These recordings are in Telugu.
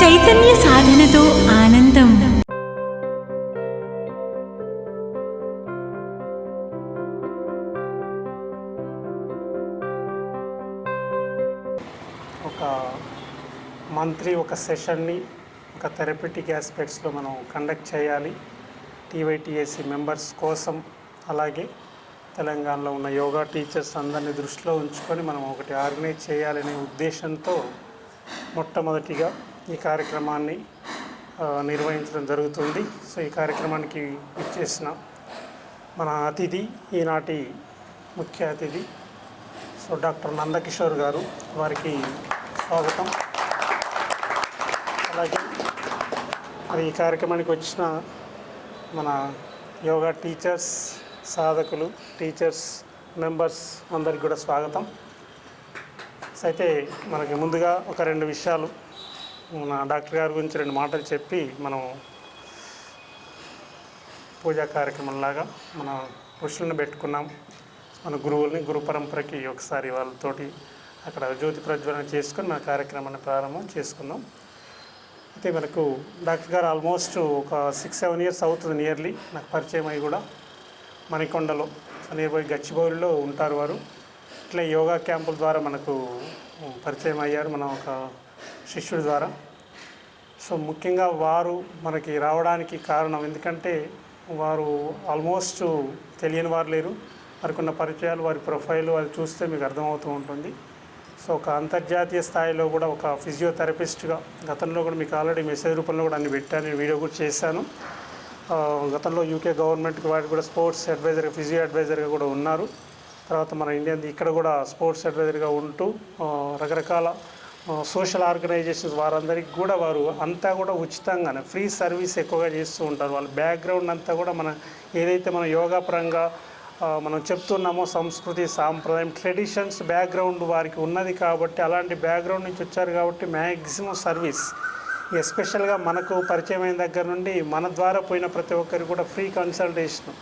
చైతన్య సాధనతో ఆనందం. ఒక మంత్లీ ఒక సెషన్ని ఒక థెరపటిక్ ఆస్పెక్ట్స్లో మనం కండక్ట్ చేయాలి టీవైటీఏసీ మెంబర్స్ కోసం. అలాగే తెలంగాణలో ఉన్న యోగా టీచర్స్ అందరినీ దృష్టిలో ఉంచుకొని మనం ఒకటి ఆర్గనైజ్ చేయాలనే ఉద్దేశంతో మొట్టమొదటిగా ఈ కార్యక్రమాన్ని నిర్వహించడం జరుగుతుంది. సో ఈ కార్యక్రమానికి ఇచ్చేసిన మన అతిథి, ఈనాటి ముఖ్య అతిథి సో డాక్టర్ నందకిషోర్ గారు, వారికి స్వాగతం. అలాగే మరి ఈ కార్యక్రమానికి వచ్చిన మన యోగా టీచర్స్, సాధకులు, టీచర్స్, మెంబర్స్ అందరికి కూడా స్వాగతం. అయితే మనకి ముందుగా ఒక 2 విషయాలు మన డాక్టర్ గారి గురించి 2 మాటలు చెప్పి మనం పూజా కార్యక్రమంలాగా మన ఋషులను పెట్టుకున్నాం, మన గురువుల్ని, గురు పరంపరకి ఒకసారి వాళ్ళతోటి అక్కడ జ్యోతి ప్రజ్వలన చేసుకొని మన కార్యక్రమాన్ని ప్రారంభం చేసుకుందాం. అయితే మనకు డాక్టర్ గారు ఆల్మోస్ట్ ఒక 6-7 ఇయర్స్ అవుతుంది నియర్లీ నాకు పరిచయం అయ్యి. కూడా మణికొండలో నియర్ బై గచ్చిబౌలిలో ఉంటారు వారు. ఇట్లా యోగా క్యాంపుల ద్వారా మనకు పరిచయం అయ్యారు మన ఒక శిష్యుడి ద్వారా. సో ముఖ్యంగా వారు మనకి రావడానికి కారణం, ఎందుకంటే వారు ఆల్మోస్ట్ తెలియని వారు లేరు. వారికి ఉన్న పరిచయాలు, వారి ప్రొఫైల్ అది చూస్తే మీకు అర్థమవుతూ ఉంటుంది. సో ఒక అంతర్జాతీయ స్థాయిలో కూడా ఒక ఫిజియోథెరపిస్ట్గా గతంలో కూడా మీకు ఆల్రెడీ మెసేజ్ రూపంలో కూడా అన్ని పెట్టాను, నేను వీడియో కూడా చేశాను. గతంలో యూకే గవర్నమెంట్కి వాటికి కూడా స్పోర్ట్స్ అడ్వైజర్గా, ఫిజియో అడ్వైజర్గా కూడా ఉన్నారు. తర్వాత మన ఇండియన్ ఇక్కడ కూడా స్పోర్ట్స్ అడ్వైజర్గా ఉంటూ రకరకాల సోషల్ ఆర్గనైజేషన్స్ వారందరికీ కూడా వారు అంతా కూడా ఉచితంగానే ఫ్రీ సర్వీస్ ఎక్కువగా చేస్తూ ఉంటారు. వాళ్ళ బ్యాక్గ్రౌండ్ అంతా కూడా మన ఏదైతే మన యోగా పరంగా మనం చెప్తున్నామో సంస్కృతి, సాంప్రదాయం, ట్రెడిషన్స్ బ్యాక్గ్రౌండ్ వారికి ఉన్నది కాబట్టి, అలాంటి బ్యాక్గ్రౌండ్ నుంచి వచ్చారు కాబట్టి మ్యాక్సిమం సర్వీస్, ఎస్పెషల్గా మనకు పరిచయం అయిన దగ్గర నుండి మన ద్వారా పోయిన ప్రతి ఒక్కరికి కూడా ఫ్రీ కన్సల్టేషన్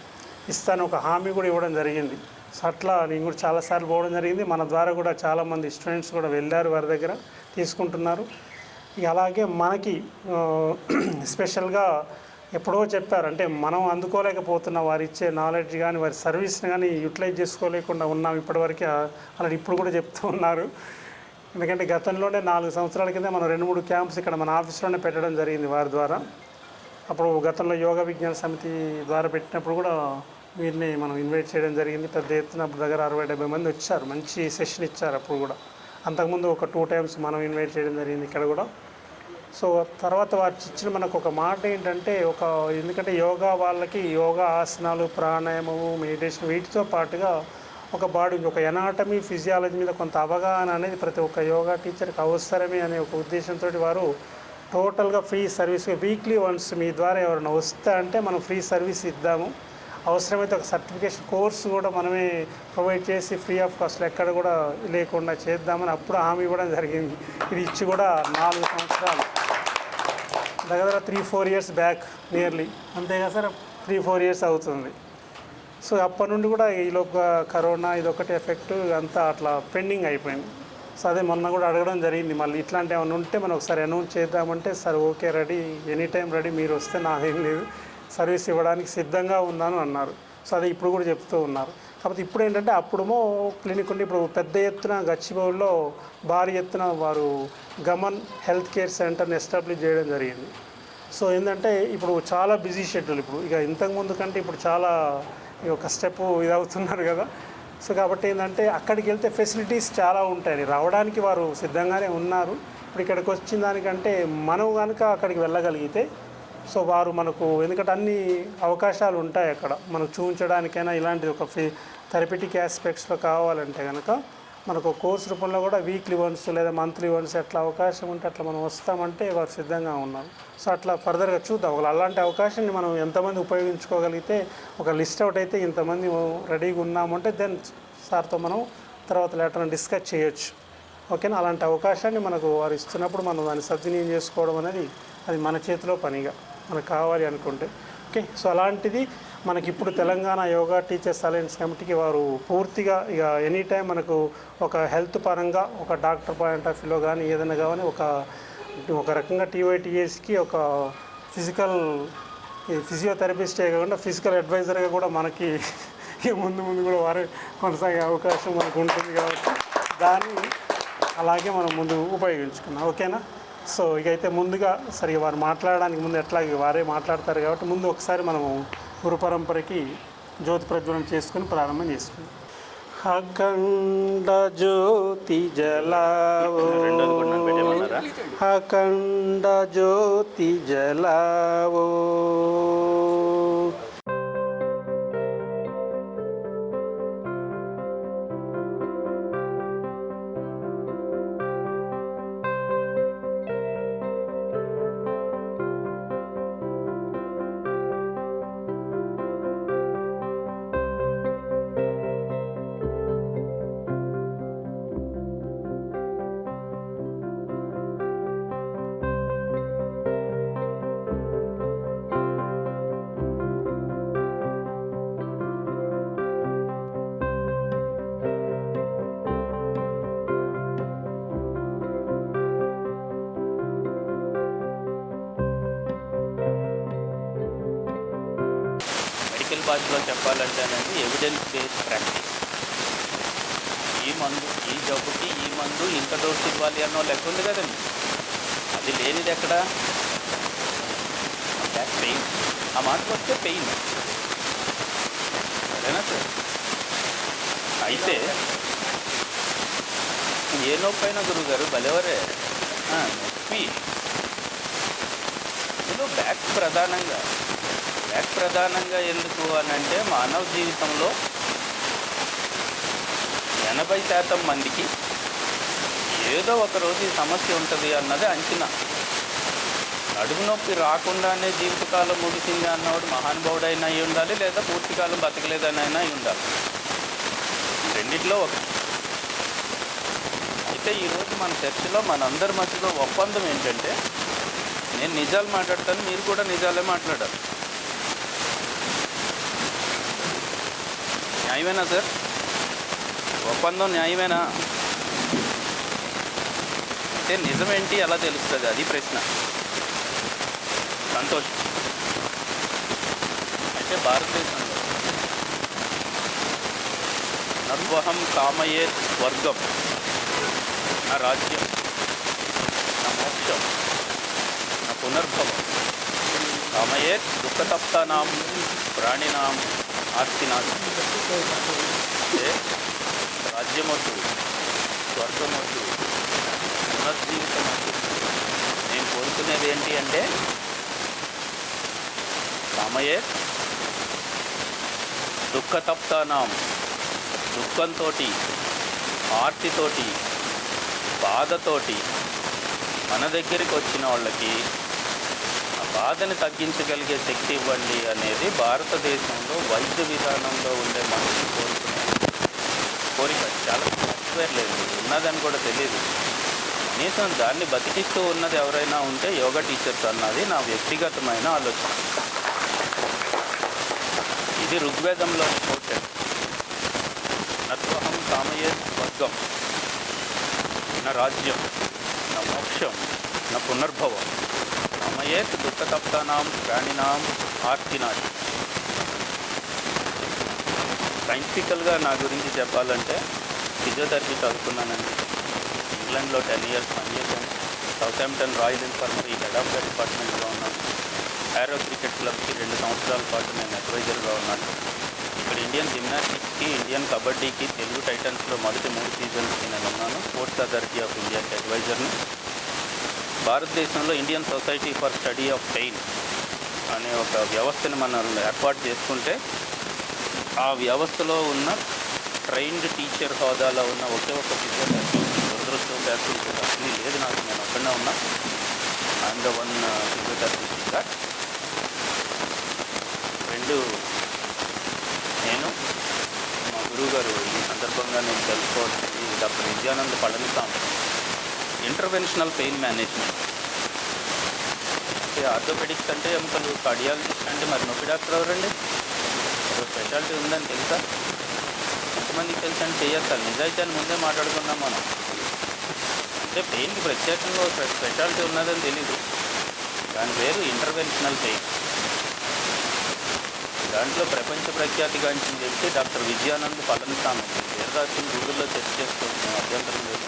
ఇస్తాను ఒక హామీ కూడా ఇవ్వడం జరిగింది. సో అట్లా నేను కూడా చాలాసార్లు పోవడం జరిగింది. మన ద్వారా కూడా చాలామంది స్టూడెంట్స్ కూడా వెళ్ళారు, వారి దగ్గర తీసుకుంటున్నారు. ఇక అలాగే మనకి స్పెషల్గా ఎప్పుడో చెప్పారు, అంటే మనం అందుకోలేకపోతున్న వారు ఇచ్చే నాలెడ్జ్ కానీ వారి సర్వీస్ని కానీ యూటిలైజ్ చేసుకోలేకుండా ఉన్నాం ఇప్పటివరకు. అలా ఇప్పుడు కూడా చెప్తూ ఉన్నారు. ఎందుకంటే గతంలోనే 4 సంవత్సరాల కింద మనం 2-3 క్యాంప్స్ ఇక్కడ మన ఆఫీస్లోనే పెట్టడం జరిగింది వారి ద్వారా. అప్పుడు గతంలో యోగా విజ్ఞాన సమితి ద్వారా పెట్టినప్పుడు కూడా వీరిని మనం ఇన్వైట్ చేయడం జరిగింది. పెద్ద ఎత్తున అప్పుడు దగ్గర 60-70 మంది వచ్చారు, మంచి సెషన్ ఇచ్చారు అప్పుడు కూడా. అంతకుముందు ఒక 2 టైమ్స్ మనం ఇన్వైట్ చేయడం జరిగింది ఇక్కడ కూడా. సో తర్వాత వారు ఇచ్చిన మనకు ఒక మాట ఏంటంటే, ఎందుకంటే యోగా వాళ్ళకి యోగా ఆసనాలు, ప్రాణాయామము, మెడిటేషన్ వీటితో పాటుగా ఒక బాడీ, ఒక ఎనాటమీ, ఫిజియాలజీ మీద కొంత అవగాహన అనేది ప్రతి ఒక్క యోగా టీచర్కి అవసరమే అనే ఒక ఉద్దేశంతో వారు టోటల్గా ఫ్రీ సర్వీస్ వీక్లీ వన్స్ మీ ద్వారా ఎవరైనా వస్తే అంటే మనం ఫ్రీ సర్వీస్ ఇద్దాము, అవసరమైతే ఒక సర్టిఫికేషన్ కోర్సు కూడా మనమే ప్రొవైడ్ చేసి ఫ్రీ ఆఫ్ కాస్ట్ ఎక్కడ కూడా లేకుండా చేద్దామని అప్పుడు హామీ ఇవ్వడం జరిగింది. ఇది ఇచ్చి కూడా 4 సంవత్సరాలు, దగ్గర 3-4 ఇయర్స్ బ్యాక్ నియర్లీ, అంతే కదా సార్, 3-4 ఇయర్స్ అవుతుంది. సో అప్పటి నుండి కూడా ఈలోపు కరోనా ఇదొకటి ఎఫెక్ట్ అంతా అట్లా పెండింగ్ అయిపోయింది. సో అదే మొన్న కూడా అడగడం జరిగింది, మళ్ళీ ఇట్లాంటి ఏమైనా ఉంటే మనం ఒకసారి అనౌన్స్ చేద్దామంటే sir okay ready, any time ready, మీరు వస్తే నాదేం లేదు, సర్వీస్ ఇవ్వడానికి సిద్ధంగా ఉన్నాను అన్నారు. సో అదే ఇప్పుడు కూడా చెప్తూ ఉన్నారు. కాకపోతే ఇప్పుడు ఏంటంటే అప్పుడేమో క్లినిక్ ఉండి ఇప్పుడు పెద్ద ఎత్తున గచ్చిబౌలిలో భారీ ఎత్తున వారు గమన్ హెల్త్ కేర్ సెంటర్ని ఎస్టాబ్లిష్ చేయడం జరిగింది. సో ఏంటంటే ఇప్పుడు చాలా బిజీ షెడ్యూల్, ఇప్పుడు ఇక ఇంతకుముందు కంటే ఇప్పుడు చాలా ఒక స్టెప్ ఇదవుతున్నారు కదా. సో కాబట్టి ఏంటంటే అక్కడికి వెళ్తే ఫెసిలిటీస్ చాలా ఉంటాయి, రావడానికి వారు సిద్ధంగానే ఉన్నారు. ఇప్పుడు ఇక్కడికి వచ్చిన దానికంటే మనం కనుక అక్కడికి వెళ్ళగలిగితే సో వారు మనకు, ఎందుకంటే అన్ని అవకాశాలు ఉంటాయి అక్కడ మనకు చూపించడానికైనా, ఇలాంటి ఒక థెరపటిక్ ఆస్పెక్ట్స్లో కావాలంటే కనుక మనకు కోర్స్ రూపంలో కూడా వీక్లీ వన్స్ లేదా మంత్లీ వన్స్ ఎట్లా అవకాశం ఉంటే అట్లా మనం వస్తామంటే వారు సిద్ధంగా ఉన్నారు. సో అట్లా ఫర్దర్గా చూద్దాం. అలాంటి అవకాశాన్ని మనం ఎంతమంది ఉపయోగించుకోగలిగితే, ఒక లిస్ట్ అవుట్ అయితే ఇంతమంది రెడీగా ఉన్నామంటే దెన్ సార్తో మనం తర్వాత లేటర్ డిస్కస్ చేయొచ్చు. ఓకేనా? అలాంటి అవకాశాన్ని మనకు వారు ఇస్తున్నప్పుడు మనం దాన్ని సద్వినియోగం చేసుకోవడం అనేది అది మన చేతిలో పనిగా మనకు కావాలి అనుకుంటే. ఓకే, సో అలాంటిది మనకిప్పుడు తెలంగాణ యోగా టీచర్స్ అలయన్స్ కమిటీకి వారు పూర్తిగా ఇక ఎనీ టైం మనకు ఒక హెల్త్ పరంగా ఒక డాక్టర్ పాయింట్ ఆఫ్ వ్యూలో కానీ ఏదైనా కానీ ఒక రకంగా టీవైటీఎస్కి ఒక ఫిజియోథెరపిస్టే కాకుండా ఫిజికల్ అడ్వైజర్గా కూడా మనకి ముందు కూడా వారే కొనసాగే అవకాశం మనకు ఉంటుంది కాబట్టి దాన్ని అలాగే మనం ముందు ఉపయోగించుకున్నాం. ఓకేనా? సో ఇక అయితే ముందుగా సరిగా వారు మాట్లాడడానికి ముందు ఎట్లాగే వారే మాట్లాడతారు కాబట్టి ముందు ఒకసారి మనము గురు పరంపరకి జ్యోతి ప్రజ్వలన చేసుకుని ప్రారంభం చేసుకుందాం. అఖండ జ్యోతి జలావో, అఖండ జ్యోతి జలావో, మెడికల్ భాషలో చెప్పాలంటే అనేది ఎవిడెన్స్ బేస్డ్ ప్రాక్టీస్. ఈ జబ్బుకి ఈ మందు ఇంత డోసు ఇవ్వాలి అన్నో లెక్క ఉంది కదండి. అది లేనిది ఎక్కడ? Back pain. ఆ మాటకు వస్తే పెయిన్. సరేనా సార్? అయితే ఏ నొప్పైనా గురువుగారు భలేవరే నొప్పి. ఇందులో బ్యాక్ ప్రధానంగా ఎందుకు అని అంటే మానవ జీవితంలో 80% మందికి ఏదో ఒక రోజు ఈ సమస్య ఉంటుంది అన్నది అంచనా. నడుము నొప్పి రాకుండానే జీవితకాలం ముగిసింది అన్నవాడు మహానుభావుడైనా అయి ఉండాలి, లేదా పూర్తికాలం బతకలేదనైనా అయి ఉండాలి. రెండిట్లో ఒకటి. అయితే ఈరోజు మన చర్చలో మనందరి మధ్యలో ఒప్పందం ఏంటంటే, నేను నిజాలు మాట్లాడతాను, మీరు కూడా నిజాలే మాట్లాడాలి. న్యాయమేనా సార్? ఒప్పందం న్యాయమేనా? అంటే నిజమేంటి ఎలా తెలుస్తుంది? అది ప్రశ్న. సంతోషం. అయితే భారతదేశంలో నర్వహం కామయే స్వర్గం, నా రాజ్యం, నా మోక్షం, నా పునర్భవం, కామయే దుఃఖతప్తానాం ప్రాణినాం ఆర్తినాశం. అంటే రాజ్యమొద్దు, స్వర్గమొద్దు, పునర్జీవితమొద్దు. నేను కోరుకునేది ఏంటి అంటే కామయే దుఃఖతప్తానాం, దుఃఖంతో, ఆర్తితోటి, బాధతోటి మన దగ్గరికి వచ్చిన వాళ్ళకి ఆ బాధని తగ్గించగలిగే శక్తి ఇవ్వండి అనేది భారతదేశంలో వైద్య విధానంలో ఉండే మనిషి కోరుకునే కోరిక. చాలా సాఫ్ట్వేర్ లేదు, ఉన్నదని కూడా తెలియదు. కనీసం దాన్ని బతికిస్తూ ఉన్నది ఎవరైనా ఉంటే యోగా టీచర్స్ అన్నది నా వ్యక్తిగతమైన ఆలోచన. ఇది ఋగ్వేదంలోని కోటెడ్. నత్వహం కామయే స్వర్గం, నా రాజ్యం, నా మోక్షం, నా పునర్భవం, కామయేత్ దుఃఖతప్తానాం ప్రాణినాం ఆర్తినాశం. సైంటిఫికల్గా నా గురించి చెప్పాలంటే ఫిజియోథెరపీ చదువుకున్నానండి. ఇంగ్లాండ్లో 10 years పనిచేశాను. Southampton royal infirmary head of the డిపార్ట్మెంట్లో ఉన్నాను. ఏరో క్రికెట్ క్లబ్కి 2 సంవత్సరాల పాటు నేను అడ్వైజర్గా ఉన్నాను. ఇక్కడ ఇండియన్ జిమ్నాస్టిక్స్కి, ఇండియన్ కబడ్డీకి, తెలుగు టైటన్స్లో మొదటి 3 seasonsకి నేను ఉన్నాను. స్పోర్ట్స్ అథారిటీ ఆఫ్ ఇండియాకి అడ్వైజర్ని. భారతదేశంలో Indian society for study of pain అనే ఒక వ్యవస్థని మనం ఏర్పాటు చేసుకుంటే, ఆ వ్యవస్థలో ఉన్న ట్రైన్డ్ టీచర్ హోదాలో ఉన్న ఒకే ఒక ఫిజియోథెరపీ, దురదృష్టవశాత్తు అసలు లేదు నాకు, నేను ఒక్కడే ఉన్నా. ఐఎమ్ ద వన్ ఫిజియోథెరపిస్ట్ గా. 2 నేను మా గురువుగారు ఈ సందర్భంగా నేను తెలుసుకోవాల్సింది doctor Vidyananda Palaniswami. Interventional pain management అంటే ఆర్థోపెడిక్స్ అంటే ఎముకలు, కార్డియాలజిస్ట్ అంటే మరి నొప్పి డాక్టర్ ఎవరండి? స్పెషాలిటీ ఉందని తెలుసా? ఎంతమందికి తెలుసు అని చేయొస్తాను. నిజాయితీ అని ముందే మాట్లాడుకున్నాం మనం. అంటే పెయిన్కి ప్రత్యేకంగా ఒక స్పెషాలిటీ ఉన్నదని తెలీదు. దాని పేరు ఇంటర్వెన్షనల్ పెయిన్. దాంట్లో ప్రపంచ ప్రఖ్యాతిగాంచిన వ్యక్తి డాక్టర్ విజయానంద్ పళనిస్వామి. పేరు రాసుకుని గూగుల్లో సెర్చ్ చేసుకుంటున్నాం, అభ్యంతరం లేదు.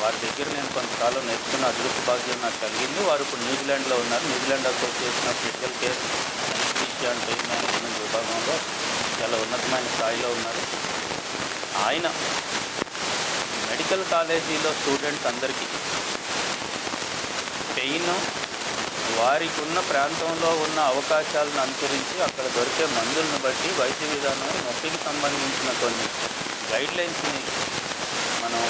వారి దగ్గర నేను కొంతకాలం నేర్చుకున్న అదృష్ట భాగ్యం నాకు కలిగింది. వారు ఇప్పుడు న్యూజిలాండ్లో ఉన్నారు. New Zealand association of critical care anaesthesia and pain management విభాగంలో చాలా ఉన్నతమైన స్థాయిలో ఉన్నారు. ఆయన మెడికల్ కాలేజీలో స్టూడెంట్స్ అందరికీ పెయిన్ వారికి ఉన్న ప్రాంతంలో ఉన్న అవకాశాలను అనుసరించి అక్కడ దొరికే మందులను బట్టి వైద్య విధానం నొప్పికి సంబంధించిన కొన్ని గైడ్లైన్స్ని మనం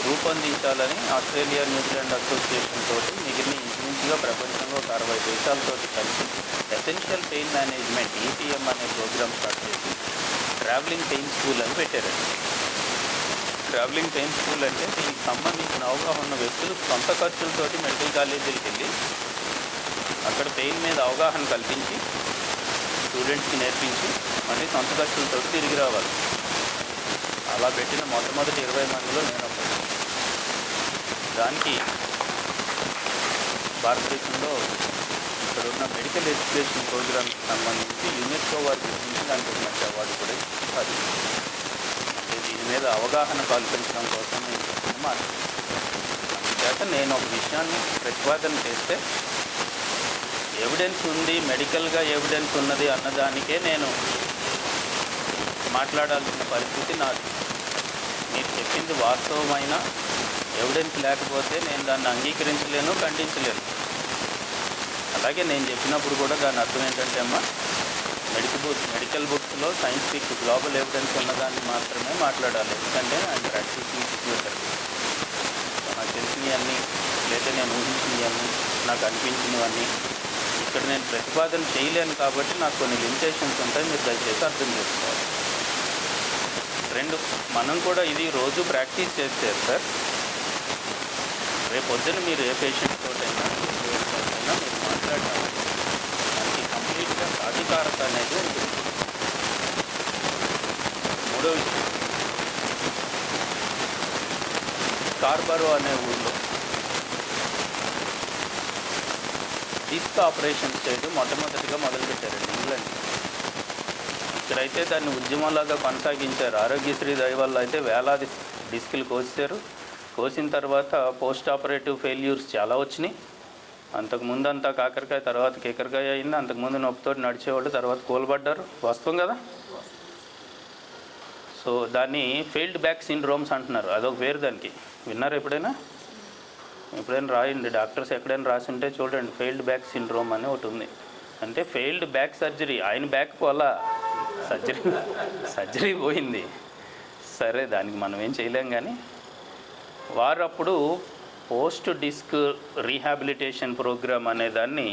రూపొందించాలని ఆస్ట్రేలియా న్యూజిలాండ్ అసోసియేషన్ తోటి మిగిలిన ఇంచుమించుగా ప్రపంచంలో 60 దేశాలతో కలిసి ఎసెన్షియల్ పెయిన్ మేనేజ్మెంట్ EPM అనే ప్రోగ్రామ్ స్టార్ట్ చేసి ట్రావెలింగ్ పెయిన్ స్కూల్ అని పెట్టారండి. ట్రావెలింగ్ పెయిన్ స్కూల్ అంటే దీనికి సంబంధించిన అవగాహన ఉన్న వ్యక్తులు సొంత ఖర్చులతోటి మెడికల్ కాలేజీలకు వెళ్ళి అక్కడ పెయిన్ మీద అవగాహన కల్పించి స్టూడెంట్స్కి నేర్పించి మళ్ళీ సొంత ఖర్చులతో తిరిగి రావాలి. అలా పెట్టిన మొట్టమొదటి 20 మందిలో నేను ఒకటి. దానికి భారతదేశంలో ఇక్కడ ఉన్న మెడికల్ ఎడ్యుకేషన్ ప్రోగ్రామ్కి సంబంధించి యునెస్కో వారి గురించి దానికి ఒక మంచి అవార్డు కూడా ఇస్తారు. అంటే దీని మీద అవగాహన కల్పించడం కోసం నేను చెప్పిన మాట. అందుచేత నేను ఒక విషయాన్ని ప్రతిపాదన చేస్తే ఎవిడెన్స్ ఉంది, మెడికల్గా ఎవిడెన్స్ ఉన్నది అన్నదానికే నేను మాట్లాడాల్సిన పరిస్థితి నాది. మీరు చెప్పింది వాస్తవమైన ఎవిడెన్స్ లేకపోతే నేను దాన్ని అంగీకరించలేను, ఖండించలేను. అలాగే నేను చెప్పినప్పుడు కూడా దాని అర్థం ఏంటంటే అమ్మా, మెడికల్ బుక్స్లో సైంటిఫిక్ గ్లోబల్ ఎవిడెన్స్ ఉన్నదాన్ని మాత్రమే మాట్లాడాలి. ఎందుకంటే ఆయన ప్రాక్టీసింగ్ ఫిజియోథెరపీ. నాకు తెలిసినవన్నీ లేదా నేను ఊహించినవన్నీ నాకు అనిపించినవన్నీ ఇక్కడ నేను ప్రతిపాదన చేయలేను కాబట్టి నాకు కొన్ని లిమిటేషన్స్ ఉంటాయి. మీరు దయచేసి అర్థం చేసుకోవాలి. 2, మనం కూడా ఇది రోజు ప్రాక్టీస్ చేస్తే సార్ రేపు పొద్దున మీరు ఏ పేషెంట్ తోటైనా మీరు మాట్లాడాలి, దానికి కంప్లీట్గా సాధికారత అనేది ఉంటుంది. 3వ విషయం, స్కార్బరో అనే ఊళ్ళో డిస్క్ ఆపరేషన్స్ చేయడం మొట్టమొదటిగా మొదలుపెట్టారండి ఇంగ్లాండ్. ఇక్కడైతే దాన్ని ఉద్యమంలాగా కొనసాగించారు. ఆరోగ్యశ్రీ దయ వల్ల అయితే వేలాది డిస్కులు కోసారు. కోసిన తర్వాత పోస్ట్ ఆపరేటివ్ ఫెయిల్యూర్స్ చాలా వచ్చినాయి. అంతకుముందు అంతా కాకరకాయ, తర్వాత కేకరకాయ అయింది. అంతకుముందు నొప్పితో నడిచేవాళ్ళు, తర్వాత కూలబడ్డారు. వాస్తవం కదా? సో దాన్ని ఫెయిల్డ్ బ్యాక్ సిండ్రోమ్స్ అంటున్నారు. అదొక పేరు దానికి. విన్నారు ఎప్పుడైనా రాయండి, డాక్టర్స్ ఎక్కడైనా రాసి ఉంటే చూడండి. ఫెయిల్డ్ బ్యాక్ సిండ్రోమ్ అని ఒకటి ఉంది. అంటే ఫెయిల్డ్ బ్యాక్ సర్జరీ. ఆయన బ్యాక్ పోలా, సర్జరీ పోయింది. సరే, దానికి మనం ఏం చేయలేం. కానీ వారు అప్పుడు పోస్ట్ డిస్క్ రీహాబిలిటేషన్ ప్రోగ్రామ్ అనే దాన్ని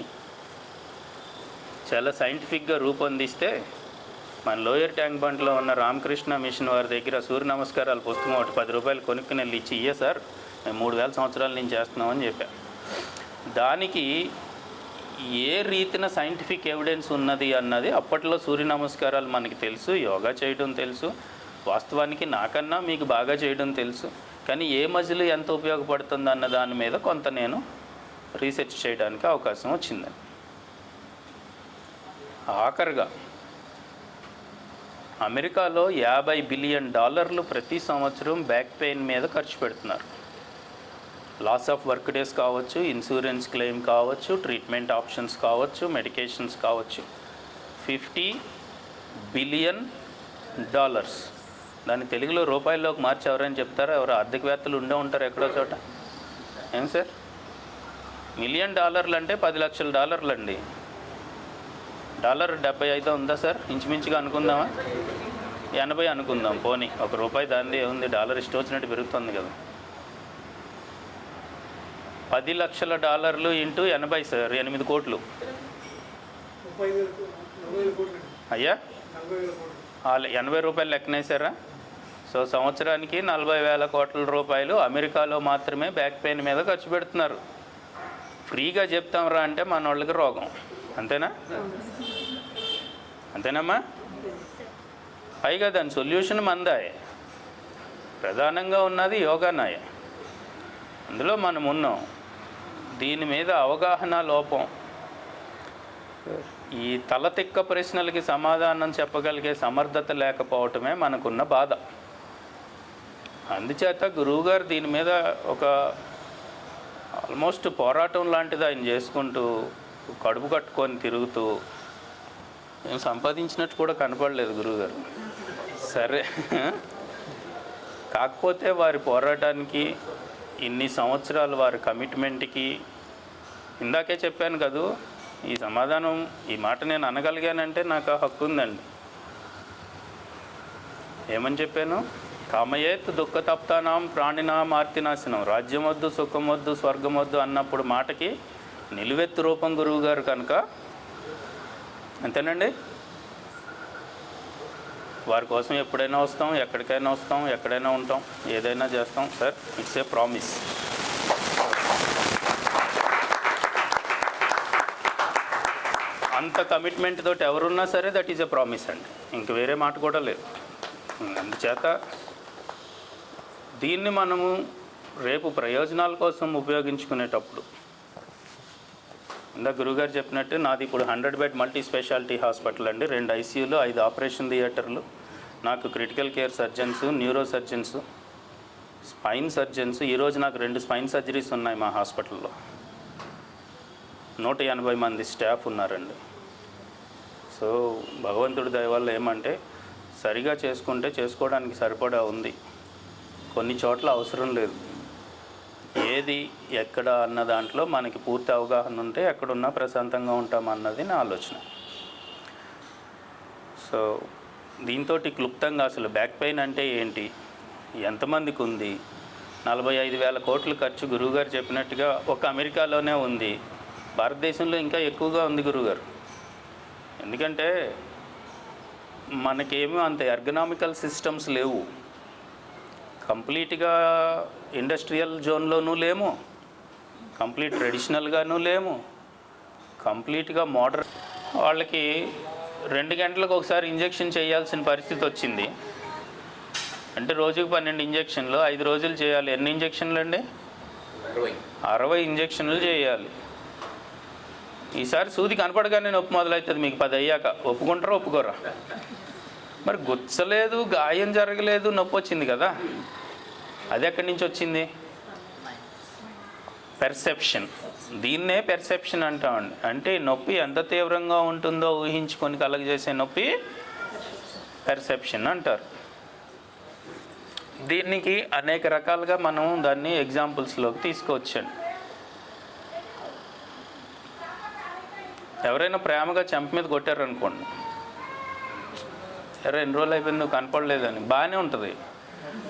చాలా సైంటిఫిక్గా రూపొందిస్తే మన లోయర్ ట్యాంక్ బండ్లో ఉన్న రామకృష్ణ మిషన్ వారి దగ్గర సూర్య నమస్కారాల పుస్తకం ఒకటి 10 రూపాయలు కొనుక్కుని వెళ్ళి ఇచ్చి, ఇయ్యే సార్ మేము 3000 సంవత్సరాల నుంచి చేస్తున్నామని చెప్పా. దానికి ఏ రీతిన సైంటిఫిక్ ఎవిడెన్స్ ఉన్నది అన్నది అప్పట్లో సూర్య నమస్కారాలు మనకి తెలుసు, యోగా చేయడం తెలుసు, వాస్తవానికి నాకన్నా మీకు బాగా చేయడం తెలుసు. కానీ ఏ మజిల్ ఎంత ఉపయోగపడుతుంది అన్న దాని మీద కొంత నేను రీసెర్చ్ చేయడానికి అవకాశం వచ్చింది. ఆఖరిగా అమెరికాలో $50 బిలియన్ ప్రతి సంవత్సరం బ్యాక్ పెయిన్ మీద ఖర్చు పెడుతున్నారు. లాస్ ఆఫ్ వర్క్ డేస్ కావచ్చు, ఇన్సూరెన్స్ క్లెయిమ్ కావచ్చు, ట్రీట్మెంట్ ఆప్షన్స్ కావచ్చు, మెడికేషన్స్ కావచ్చు. $50 బిలియన్. దాన్ని తెలుగులో రూపాయల్లోకి మార్చి ఎవరైనా చెప్తారా? ఎవరు ఆర్థికవేత్తలు ఉండే ఉంటారు ఎక్కడో చోట. ఏం సార్, $1 మిలియన్ అంటే $10 లక్షలు అండి. $75 ఉందా సార్? ఇంచుమించుగా అనుకుందామా? 80 అనుకుందాం. పోనీ $1 దాన్ని ఉంది. డాలర్ ఇష్టం వచ్చినట్టు పెరుగుతుంది కదా. $10 లక్షల ఇంటూ 80 సార్, 8 కోట్లు. అయ్యా, $80 లెక్కనేసారా? సో సంవత్సరానికి 40,000 కోట్ల రూపాయలు అమెరికాలో మాత్రమే బ్యాక్ పెయిన్ మీద ఖర్చు పెడుతున్నారు. ఫ్రీగా చెప్తాంరా అంటే మన వాళ్ళకి రోగం, అంతేనా? అంతేనమ్మా? పైగా దాని సొల్యూషన్ మందాయే, ప్రధానంగా ఉన్నది యోగానాయే, అందులో మనం ఉన్నాం. దీని మీద అవగాహన లోపం, ఈ తలతిక్క ప్రశ్నలకి సమాధానం చెప్పగలిగే సమర్థత లేకపోవటమే మనకున్న బాధ. అందుచేత గురువుగారు దీని మీద ఒక ఆల్మోస్ట్ పోరాటం లాంటిది ఆయన చేసుకుంటూ కడుపు కట్టుకొని తిరుగుతూ ఏం సంపాదించినట్టు కూడా కనపడలేదు గురువుగారు. సరే, కాకపోతే వారి పోరాటానికి, ఇన్ని సంవత్సరాలు వారి కమిట్మెంట్కి, ఇందాకే చెప్పాను కదూ, ఈ సమాధానం, ఈ మాట నేను అనగలిగానంటే నాకు ఆ హక్కు ఉందండి. ఏమని చెప్పాను? కామయేత్ దుఃఖతప్తానాం ప్రాణినాం ఆర్తినాశనం, రాజ్యం వద్దు, సుఖం వద్దు, స్వర్గం వద్దు అన్నప్పుడు మాటకి నిలువెత్తు రూపం గురువు గారు కనుక, అంతేనండి. వారి కోసం ఎప్పుడైనా వస్తాం, ఎక్కడికైనా వస్తాం, ఎక్కడైనా ఉంటాం, ఏదైనా చేస్తాం సార్. It's a promise. అంత కమిట్మెంట్ తోటి ఎవరున్నా సరే దట్ ఈజ్ ఎ ప్రామిస్ అండి, ఇంక వేరే మాట కూడా లేదు. అందుచేత దీన్ని మనము రేపు ప్రయోజనాల కోసం ఉపయోగించుకునేటప్పుడు, ఇందాక గురువుగారు చెప్పినట్టు నాది ఇప్పుడు 100 బెడ్ మల్టీ స్పెషాలిటీ హాస్పిటల్ అండి. 2 ICUలు, 5 ఆపరేషన్ థియేటర్లు, నాకు critical care surgeons, neuro surgeons, spine surgeons. ఈరోజు నాకు 2 స్పైన్ సర్జరీస్ ఉన్నాయి మా హాస్పిటల్లో. 180 మంది స్టాఫ్ ఉన్నారండి. సో భగవంతుడి దయ వల్ల ఏమంటే సరిగా చేసుకుంటే చేసుకోవడానికి సరిపడా ఉంది. కొన్ని చోట్ల అవసరం లేదు. ఏది ఎక్కడ అన్న దాంట్లో మనకి పూర్తి అవగాహన ఉంటే ఎక్కడున్నా ప్రశాంతంగా ఉంటాం అన్నది నా ఆలోచన. సో దీంతో క్లుప్తంగా అసలు బ్యాక్ పెయిన్ అంటే ఏంటి, ఎంతమందికి ఉంది, 45,000 కోట్లు ఖర్చు గురువుగారు చెప్పినట్టుగా ఒక అమెరికాలోనే ఉంది, భారతదేశంలో ఇంకా ఎక్కువగా ఉంది గురువుగారు. ఎందుకంటే మనకేమీ అంత ఎర్గనామికల్ సిస్టమ్స్ లేవు, కంప్లీట్గా ఇండస్ట్రియల్ జోన్లోనూ లేము, కంప్లీట్ ట్రెడిషనల్గానూ లేము, కంప్లీట్గా మోడర్న్. వాళ్ళకి 2 గంటలకు ఒకసారి ఇంజెక్షన్ చేయాల్సిన పరిస్థితి వచ్చింది. అంటే రోజుకు 12 ఇంజెక్షన్లు, 5 రోజులు చేయాలి. ఎన్ని ఇంజెక్షన్లు అండి? 60 ఇంజెక్షన్లు చేయాలి. ఈసారి సూది కనపడగానే నొప్పి మొదలవుతుంది. మీకు 10 అయ్యాక ఒప్పుకుంటారా ఒప్పుకోరా? మరి గుచ్చలేదు, గాయం జరగలేదు, నొప్పి వచ్చింది కదా. అది ఎక్కడి నుంచి వచ్చింది? పెర్సెప్షన్. దీన్నే పెర్సెప్షన్ అంటామండి. అంటే నొప్పి ఎంత తీవ్రంగా ఉంటుందో ఊహించుకొని కలగజేసే నొప్పి పెర్సెప్షన్ అంటారు. దీనికి అనేక రకాలుగా మనం దాన్ని ఎగ్జాంపుల్స్లోకి తీసుకొచ్చండి. ఎవరైనా ప్రేమగా చెంప మీద కొట్టారనుకోండి, ఎర్ర 2 రోజులు అయిపోయింది నువ్వు కనపడలేదని, బాగానే ఉంటుంది.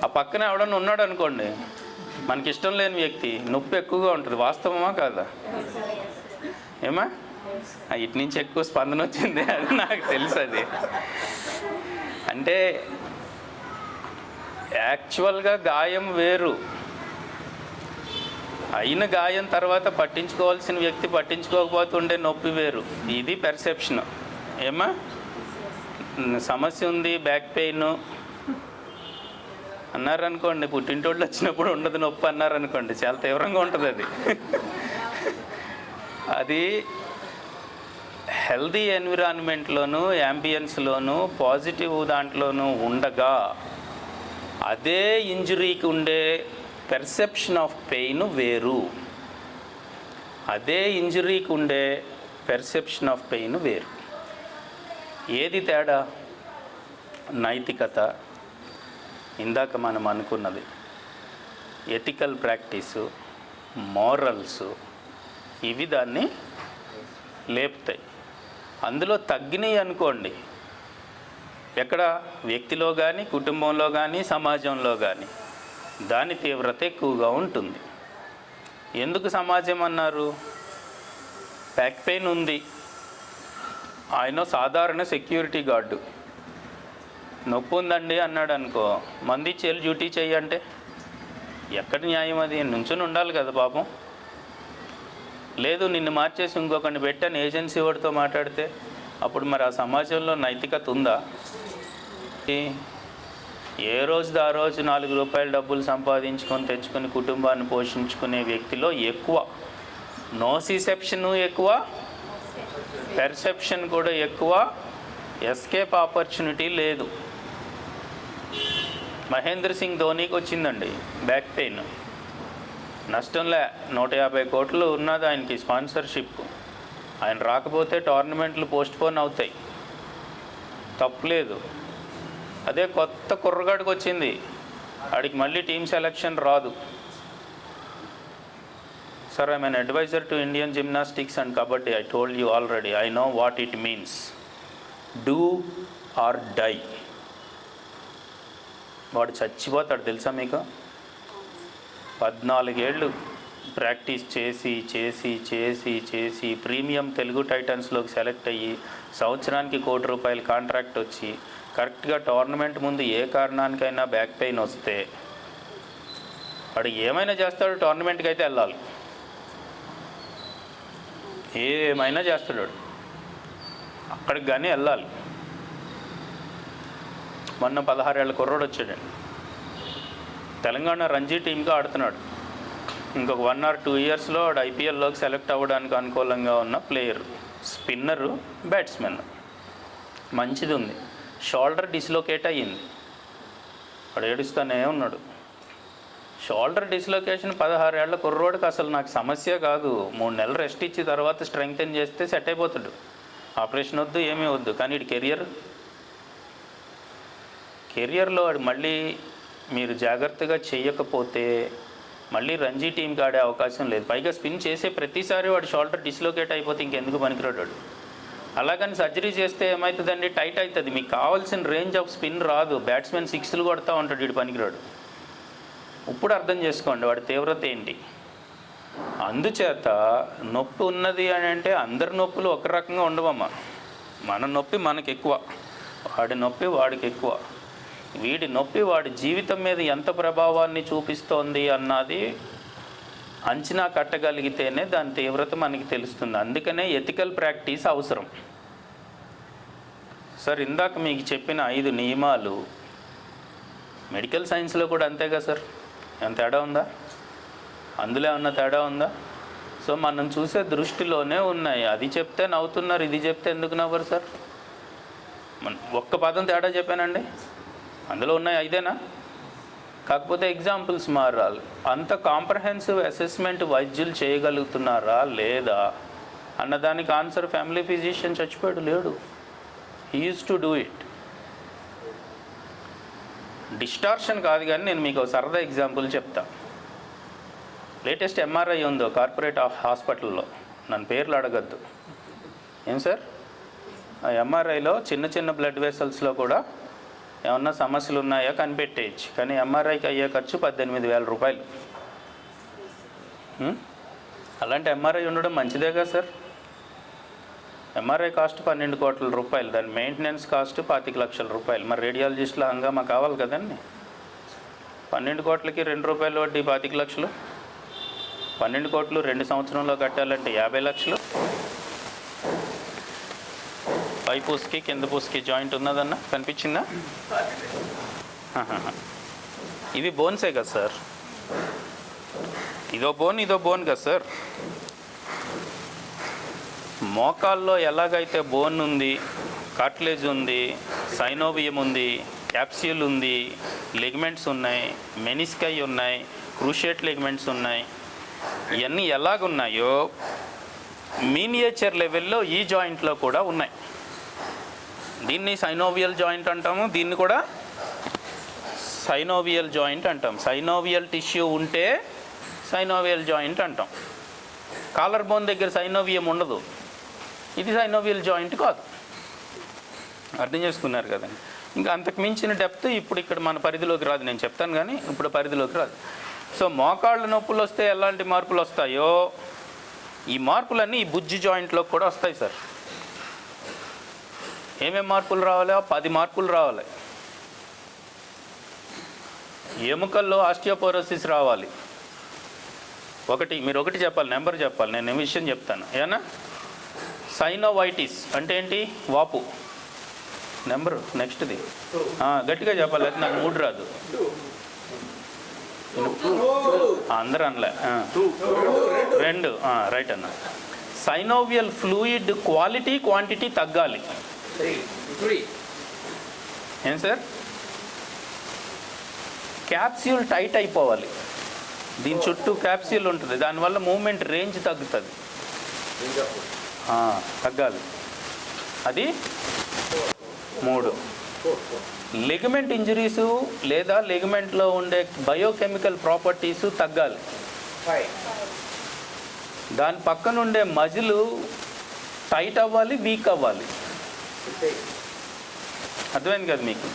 ఆ పక్కన ఎవడన్నా ఉన్నాడు అనుకోండి, మనకి ఇష్టం లేని వ్యక్తి, నొప్పి ఎక్కువగా ఉంటుంది. వాస్తవమా కాదా? ఏమా ఇటు నుంచి ఎక్కువ స్పందన వచ్చింది, అది నాకు తెలుసు. అది అంటే యాక్చువల్గా గాయం వేరు, అయిన గాయం తర్వాత పట్టించుకోవాల్సిన వ్యక్తి పట్టించుకోకపోతుండే నొప్పి వేరు. ఇది పెర్సెప్షన్. ఏమా సమస్య ఉంది, బ్యాక్ పెయిన్ అన్నారనుకోండి, పుట్టింటోళ్ళు వచ్చినప్పుడు ఉండదు నొప్పి అన్నారనుకోండి, చాలా తీవ్రంగా ఉంటుంది అది. అది హెల్దీ ఎన్విరాన్మెంట్లోనూ, యాంబియన్స్లోనూ, పాజిటివ్ దాంట్లోనూ ఉండగా అదే ఇంజురీకి ఉండే పెర్సెప్షన్ ఆఫ్ పెయిన్ వేరు. అదే ఇంజురీకి ఉండే పెర్సెప్షన్ ఆఫ్ పెయిన్ వేరు. ఏది తేడా? నైతికత, ఇందాక మనం అనుకున్నది ఎథికల్ ప్రాక్టీసు, మోరల్స్, ఇవి దాన్ని లేపుతాయి. అందులో తగ్గినాయి అనుకోండి, ఎక్కడ వ్యక్తిలో కానీ, కుటుంబంలో కానీ, సమాజంలో కానీ దాని తీవ్రత ఎక్కువగా ఉంటుంది. ఎందుకు సమాజం అన్నారు? బ్యాక్ పెయిన్ ఉంది, ఆయన సాధారణ సెక్యూరిటీ గార్డు, నొప్పి ఉందండి అన్నాడు అనుకో, మంది చేలు డ్యూటీ చెయ్యంటే ఎక్కడ న్యాయం? అది నుంచుని ఉండాలి కదా పాపం. లేదు నిన్ను మార్చేసి ఇంకొకరిని పెట్టాను ఏజెన్సీ వాడితో మాట్లాడితే, అప్పుడు మరి ఆ సమాజంలో నైతికత ఉందా? ఏ రోజుది ఆ రోజు ₹4 డబ్బులు సంపాదించుకొని తెచ్చుకొని కుటుంబాన్ని పోషించుకునే వ్యక్తిలో ఎక్కువ నోసిసెప్షను ఎక్కువ, పెర్సెప్షన్ కూడా ఎక్కువ, ఎస్కేప్ ఆపర్చునిటీ లేదు. మహేంద్ర సింగ్ ధోనీకి వచ్చిందండి బ్యాక్ పెయిన్, నష్టంలే 150 కోట్లు ఉన్నది ఆయనకి స్పాన్సర్షిప్. ఆయన రాకపోతే టోర్నమెంట్లు పోస్ట్పోన్ అవుతాయి, తప్పులేదు. అదే కొత్త కుర్రగాడికి వచ్చింది, ఆడికి మళ్ళీ టీమ్ సెలెక్షన్ రాదు. Sir, I'm an advisor to Indian gymnastics and kabaddi. I told you already. I know what it means. Do or die. వాడు చచ్చిపోతాడు తెలుసా మీకు? 14 ఏళ్ళు ప్రాక్టీస్ చేసి చేసి చేసి చేసి ప్రీమియం తెలుగు టైటన్స్లోకి సెలెక్ట్ అయ్యి సంవత్సరానికి ₹1 కోటి కాంట్రాక్ట్ వచ్చి కరెక్ట్గా టోర్నమెంట్ ముందు ఏ కారణానికైనా బ్యాక్ పెయిన్ వస్తే వాడు ఏమైనా చేస్తాడు, టోర్నమెంట్కి అయితే వెళ్ళాలి, ఏమైనా చేస్తాడు, అక్కడికి కానీ వెళ్ళాలి. మొన్న 16 ఏళ్ళ కుర్రోడు వచ్చాడండి, తెలంగాణ రంజీ టీంగా ఆడుతున్నాడు. ఇంకొక 1 or 2 ఇయర్స్లో వాడు ఐపీఎల్లోకి సెలెక్ట్ అవ్వడానికి అనుకూలంగా ఉన్న ప్లేయర్, స్పిన్నరు, బ్యాట్స్మెన్, మంచిది ఉంది. షోల్డర్ డిస్లోకేట్ అయ్యింది, వాడు ఏడుస్తూనే ఉన్నాడు. షోల్డర్ డిస్లొకేషన్ 16 ఏళ్ల కుర్రోడికి అసలు నాకు సమస్య కాదు. 3 నెలలు రెస్ట్ ఇచ్చి తర్వాత స్ట్రెంగ్తెన్ చేస్తే సెట్ అయిపోతాడు, ఆపరేషన్ వద్దు ఏమీ వద్దు. కానీ ఇటు కెరియర్లో వాడు మళ్ళీ మీరు జాగ్రత్తగా చేయకపోతే మళ్ళీ రంజీ టీంకి ఆడే అవకాశం లేదు. పైగా స్పిన్ చేసే ప్రతిసారి వాడు షోల్డర్ డిస్లొకేట్ అయిపోతే ఇంకెందుకు పనికిరాడు. అలాగని సర్జరీ చేస్తే ఏమవుతుందండి, టైట్ అవుతుంది, మీకు కావాల్సిన రేంజ్ ఆఫ్ స్పిన్ రాదు. బ్యాట్స్మెన్ 6లు కొడతా ఉంటాడు, వీడు పనికిరాడు. ఇప్పుడు అర్థం చేసుకోండి వాడి తీవ్రత ఏంటి. అందుచేత నొప్పి ఉన్నది అని అంటే అందరి నొప్పులు ఒక రకంగా ఉండవమ్మా. మన నొప్పి మనకి ఎక్కువ, వాడి నొప్పి వాడికి ఎక్కువ. వీడి నొప్పి వాడి జీవితం మీద ఎంత ప్రభావాన్ని చూపిస్తోంది అన్నది అంచనా కట్టగలిగితేనే దాని తీవ్రత మనకి తెలుస్తుంది. అందుకనే ఎథికల్ ప్రాక్టీస్ అవసరం. సార్, ఇందాక మీకు చెప్పిన 5 నియమాలు మెడికల్ సైన్స్లో కూడా అంతేగా సార్? ఏమైనా తేడా ఉందా? అందులో ఏమన్నా తేడా ఉందా? సో మనం చూసే దృష్టిలోనే ఉన్నాయి. అది చెప్తే నవ్వుతున్నారు, ఇది చెప్తే ఎందుకు నవ్వరు సార్? ఒక్క పదం తేడా చెప్పానండి, అందులో ఉన్నాయి 5ఏనా? కాకపోతే ఎగ్జాంపుల్స్ మారాలి. అంత కాంప్రహెన్సివ్ అసెస్మెంట్ వైద్యులు చేయగలుగుతున్నారా లేదా అన్నదానికి ఆన్సర్ ఫ్యామిలీ ఫిజిషియన్ చచ్చిపోయాడు లేడు. He use to do it. Distortion కాదు కానీ నేను మీకు సరదా ఎగ్జాంపుల్ చెప్తా. లేటెస్ట్ ఎంఆర్ఐ ఉందో కార్పొరేట్ హాస్పిటల్లో, నన్ను పేర్లు అడగద్దు ఏం సార్, ఆ ఎంఆర్ఐలో చిన్న చిన్న బ్లడ్ వెసల్స్లో కూడా ఏమన్నా సమస్యలు ఉన్నాయా కనిపెట్టేయచ్చు. కానీ ఎంఆర్ఐకి అయ్యే ఖర్చు ₹18,000. అలాంటి ఎంఆర్ఐ ఉండడం మంచిదేగా సార్? ఎంఆర్ఐ కాస్ట్ ₹12 కోట్ల, దాని మెయింటెనెన్స్ కాస్ట్ ₹25 లక్షల. మరి రేడియాలజిస్టుల హంగామా కావాలి కదండి. 12 కోట్లకి ₹2 వడ్డీ 25 లక్షలు, 12 కోట్లు 2 సంవత్సరంలో కట్టాలంటే 50 లక్షలు. పై పూసుకి కింద పూసుకి జాయింట్ ఉన్నదన్న కనిపించిందా? ఇవి బోన్సే కదా సార్, ఇదో బోన్ కదా సార్. మోకాల్లో ఎలాగైతే బోన్ ఉంది, కార్టిలేజ్ ఉంది, సైనోవియం ఉంది, క్యాప్స్యూల్ ఉంది, లిగమెంట్స్ ఉన్నాయి, మెనిస్కై ఉన్నాయి, క్రూషియేట్ లిగమెంట్స్ ఉన్నాయి, ఇవన్నీ ఎలాగున్నాయో మీనియేచర్ లెవెల్లో ఈ జాయింట్లో కూడా ఉన్నాయి. దీన్ని సైనోవియల్ జాయింట్ అంటాము, దీన్ని కూడా సైనోవియల్ జాయింట్ అంటాం. సైనోవియల్ టిష్యూ ఉంటే సైనోవియల్ జాయింట్ అంటాం. కాలర్ బోన్ దగ్గర సైనోవియం ఉండదు, ఇది సైనోవియల్ జాయింట్ కాదు. అర్థం చేసుకున్నారు కదండి. ఇంకా అంతకు మించిన డెప్త్ ఇప్పుడు ఇక్కడ మన పరిధిలోకి రాదు, నేను చెప్తాను కానీ ఇప్పుడు పరిధిలోకి రాదు. సో మోకాళ్ళ నొప్పులు వస్తే ఎలాంటి మార్పులు వస్తాయో ఈ మార్పులన్నీ ఈ బుజ్జి జాయింట్లోకి కూడా వస్తాయి సార్. ఏమేమి మార్పులు రావాలి? 10 మార్పులు రావాలి. ఎముకల్లో ఆస్టియోపోరోసిస్ రావాలి. మీరు ఒకటి చెప్పాలి, నెంబర్ చెప్పాలి, నేను విషయం చెప్తాను. ఏనా? సైనోవైటిస్ అంటే ఏంటి? వాపు. నెంబరు నెక్స్ట్ది గట్టిగా చెప్పాలి, అది నాకు మూడు రాదు. అందరూ అనలే. 2 రైట్ అన్న. సైనోవియల్ ఫ్లూయిడ్ క్వాలిటీ క్వాంటిటీ తగ్గాలి. ఏం సార్? క్యాప్స్యూల్ టైట్ అయిపోవాలి. దీని చుట్టూ క్యాప్స్యూల్ ఉంటుంది, దానివల్ల మూమెంట్ రేంజ్ తగ్గుతుంది, తగ్గాలి. అది 3. లిగమెంట్ ఇంజరీసు లేదా లిగమెంట్లో ఉండే బయోకెమికల్ ప్రాపర్టీసు తగ్గాలి. దాని పక్కన ఉండే మజిలు టైట్ అవ్వాలి, వీక్ అవ్వాలి. అర్థమైంది కదా మీకు?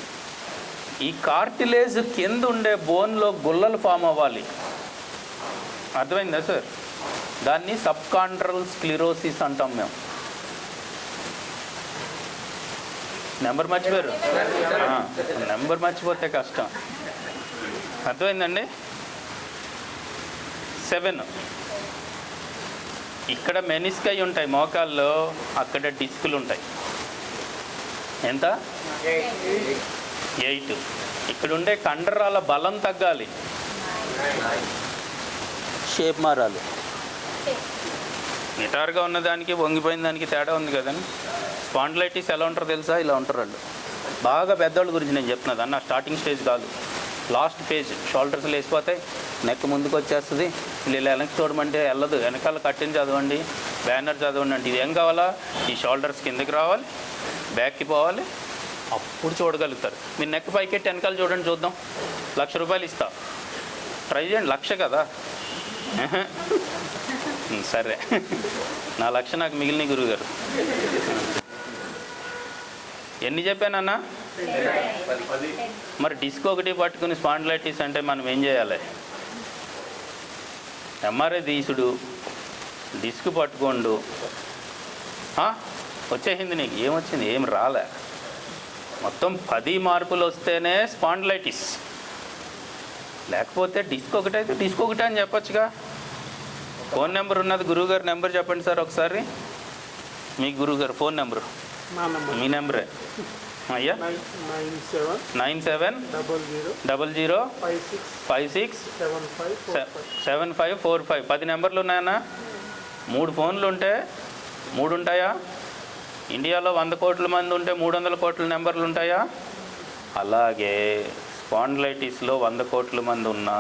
ఈ కార్టిలేజ్ కింద ఉండే బోన్లో గుల్లలు ఫామ్ అవ్వాలి. అర్థమైందా సార్? దాన్ని సబ్కాండ్రల్ స్క్లిరోసిస్ అంటాం మేము. నెంబర్ మర్చిపోయారు? నెంబర్ మర్చిపోతే కష్టం. అర్థమైందండి? 7. ఇక్కడ మెనిస్కై ఉంటాయి మోకాల్లో, అక్కడ డిస్కులు ఉంటాయి. ఎంత? 8. ఇక్కడ ఉండే కండరాల బలం తగ్గాలి, షేప్ మారాలి. నిటారుగా ఉన్నదానికి వంగిపోయిన దానికి తేడా ఉంది కదండి. స్పాండిలైటిస్ ఎలా ఉంటారో తెలుసా? ఇలా ఉంటారు వాళ్ళు. బాగా పెద్దవాళ్ళ గురించి నేను చెప్తున్నది అన్న, స్టార్టింగ్ స్టేజ్ కాదు, లాస్ట్ పేజ్. షోల్డర్స్లో వేసిపోతాయి, నెక్ ముందుకు వచ్చేస్తుంది. ఇలా వెనక్కి చూడమంటే వెళ్ళదు, వెనకాల కట్టిన చదవండి, బ్యానర్ చదవండి అంటే ఇది ఏం కావాలా? ఈ షోల్డర్స్ కిందకి రావాలి, బ్యాక్కి పోవాలి, అప్పుడు చూడగలుగుతారు. మీరు నెక్ పైకెట్టి వెనకాల చూడండి, చూద్దాం. 1,00,000 రూపాయలు ఇస్తా, ట్రై చేయండి. 1,00,000 కదా? సరే, నా 1,00,000 నాకు మిగిలిన గురువుగారు. ఎన్ని చెప్పానన్నా? మరి డిస్క్ ఒకటి పట్టుకుని స్పాండిలైటిస్ అంటే మనం ఏం చేయాలి? ఎంఆర్ఐ తీసుడు, డిస్క్ పట్టుకోండు. వచ్చేసింది నీకు, ఏమొచ్చింది? ఏం రాలే. మొత్తం 10 మార్కులు వస్తేనే స్పాండిలైటిస్, లేకపోతే డిస్క్ ఒకటైతే డిస్క్ ఒకటే అని చెప్పొచ్చుగా. ఫోన్ నెంబర్ ఉన్నది, గురువుగారు నెంబర్ చెప్పండి సార్ ఒకసారి. మీ గురువుగారు ఫోన్ నెంబరు? మీ నెంబరే అయ్యా. 9700567545. 10 నెంబర్లు ఉన్నాయన్నా. 3 ఫోన్లు ఉంటే 3 ఉంటాయా? ఇండియాలో 100 కోట్ల మంది ఉంటే 300 కోట్ల నెంబర్లు ఉంటాయా? అలాగే స్పాండిలైటిస్లో 100 కోట్ల మంది ఉన్నా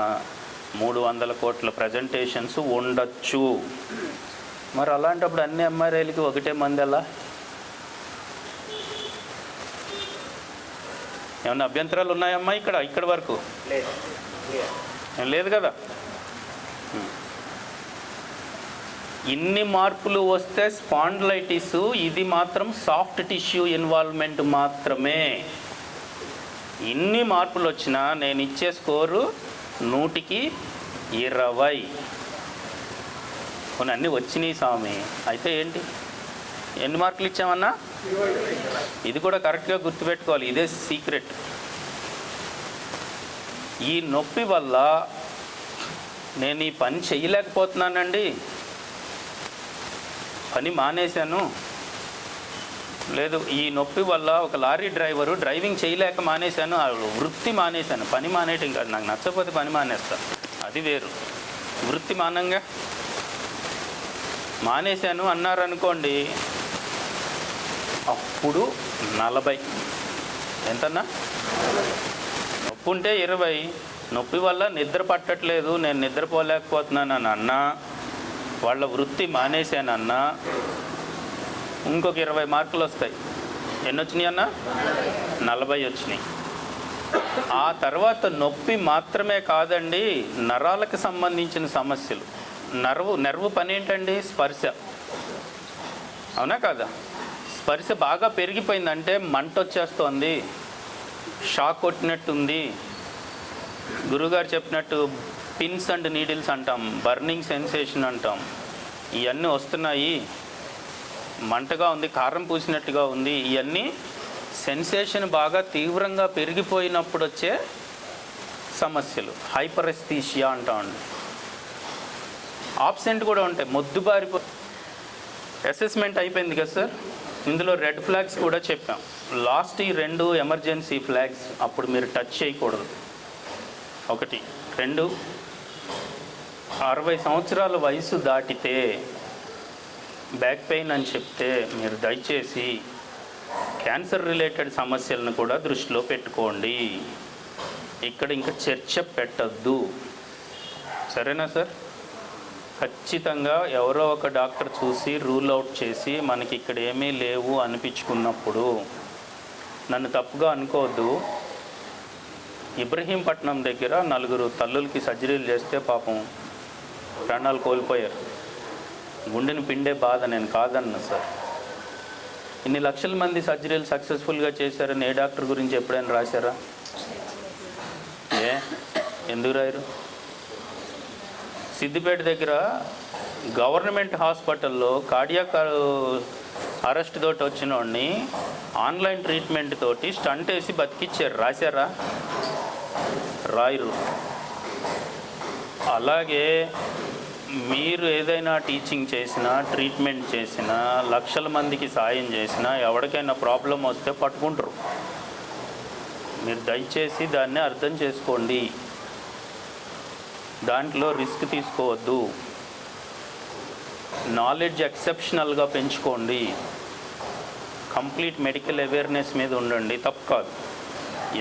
300 కోట్ల ప్రజెంటేషన్స్ ఉండొచ్చు. మరి అలాంటప్పుడు అన్ని ఎంఆర్ఐలకి ఒకటే మంది ఎలా? ఏమన్నా అభ్యంతరాలు ఉన్నాయమ్మా? ఇక్కడ వరకు లేదు కదా? ఇన్ని మార్పులు వస్తే స్పాండిలైటిస్, ఇది మాత్రం సాఫ్ట్ టిష్యూ ఇన్వాల్వ్మెంట్ మాత్రమే. ఇన్ని మార్పులు వచ్చినా నేను ఇచ్చే స్కోరు 100కి 20. కొన్ని అన్నీ వచ్చినాయి స్వామి, అయితే ఏంటి? ఎన్ని మార్కులు ఇచ్చామన్నా? ఇది కూడా కరెక్ట్గా గుర్తుపెట్టుకోవాలి, ఇదే సీక్రెట్. ఈ నొప్పి వల్ల నేను ఈ పని చేయలేకపోతున్నానండి, పని మానేశాను. లేదు, ఈ నొప్పి వల్ల ఒక లారీ డ్రైవరు డ్రైవింగ్ చేయలేక మానేశాను, వృత్తి మానేశాను. పని మానేయటం కాదు, నాకు నచ్చకపోతే పని మానేస్తాను, అది వేరు. వృత్తి మానంగా మానేశాను అన్నారనుకోండి, అప్పుడు 40. ఎంతన్నా? నొప్పి ఉంటే 20. నొప్పి వల్ల నిద్ర పట్టట్లేదు, నేను నిద్రపోలేకపోతున్నాను అని అన్నా, వాళ్ళ వృత్తి మానేశానన్నా, ఇంకొక 20 మార్కులు వస్తాయి. ఎన్ని వచ్చినాయి అన్న? 40 వచ్చినాయి. ఆ తర్వాత నొప్పి మాత్రమే కాదండి, నరాలకు సంబంధించిన సమస్యలు. నెర్వ్ పని ఏంటండి? స్పర్శ. అవునా కాదా? స్పర్శ బాగా పెరిగిపోయిందంటే మంట వచ్చేస్తోంది, షాక్ కొట్టినట్టుంది. గురువుగారు చెప్పినట్టు పిన్స్ అండ్ నీడిల్స్ అంటాం, బర్నింగ్ సెన్సేషన్ అంటాం, ఇవన్నీ వస్తున్నాయి. మంటగా ఉంది, కారం పూసినట్టుగా ఉంది. ఇవన్నీ సెన్సేషన్ బాగా తీవ్రంగా పెరిగిపోయినప్పుడు వచ్చే సమస్యలు. హైపరెస్థీషియా అంటామండి. ఆబ్సెంట్ కూడా ఉంటాయి, మొద్దుబారిపో అసెస్మెంట్ అయిపోయింది కదా సార్. ఇందులో రెడ్ ఫ్లాగ్స్ కూడా చెప్పాం. లాస్ట్ ఈ 2 ఎమర్జెన్సీ ఫ్లాగ్స్ అప్పుడు మీరు టచ్ చేయకూడదు. 1, 2, 60 సంవత్సరాల వయసు దాటితే బ్యాక్ పెయిన్ అని చెప్తే మీరు దయచేసి క్యాన్సర్ రిలేటెడ్ సమస్యలను కూడా దృష్టిలో పెట్టుకోండి. ఇక్కడ ఇంకా చర్చ పెట్టద్దు, సరేనా సార్? ఖచ్చితంగా ఎవరో ఒక డాక్టర్ చూసి రూల్ అవుట్ చేసి మనకి ఇక్కడ ఏమీ లేవు అనిపించుకున్నప్పుడు నన్ను తప్పుగా అనుకోవద్దు. ఇబ్రహీంపట్నం దగ్గర 4 తల్లులకి సర్జరీలు చేస్తే పాపం ప్రాణాలు కోల్పోయారు. గుండెని పిండే బాధ, నేను కాదన్నా సార్. ఇన్ని లక్షల మంది సర్జరీలు సక్సెస్ఫుల్గా చేశారని ఏ డాక్టర్ గురించి ఎప్పుడైనా రాశారా? ఎందుకు రాయరు? సిద్దిపేట దగ్గర గవర్నమెంట్ హాస్పిటల్లో కార్డియాక్ అరెస్ట్ తోటి వచ్చిన వాడిని ఆన్లైన్ ట్రీట్మెంట్ తోటి స్టంట్ వేసి బతికిచ్చారు. రాశారా? రాయరు. అలాగే మీరు ఏదైనా టీచింగ్ చేసినా, ట్రీట్మెంట్ చేసినా, లక్షల మందికి సాయం చేసినా ఎవరికైనా ప్రాబ్లం వస్తే పట్టుకుంటారు. మీరు దయచేసి దాన్ని అర్థం చేసుకోండి. దాంట్లో రిస్క్ తీసుకోవద్దు. నాలెడ్జ్ ఎక్సెప్షనల్గా పెంచుకోండి. కంప్లీట్ మెడికల్ అవేర్నెస్ మీద ఉండండి, తప్పు కాదు.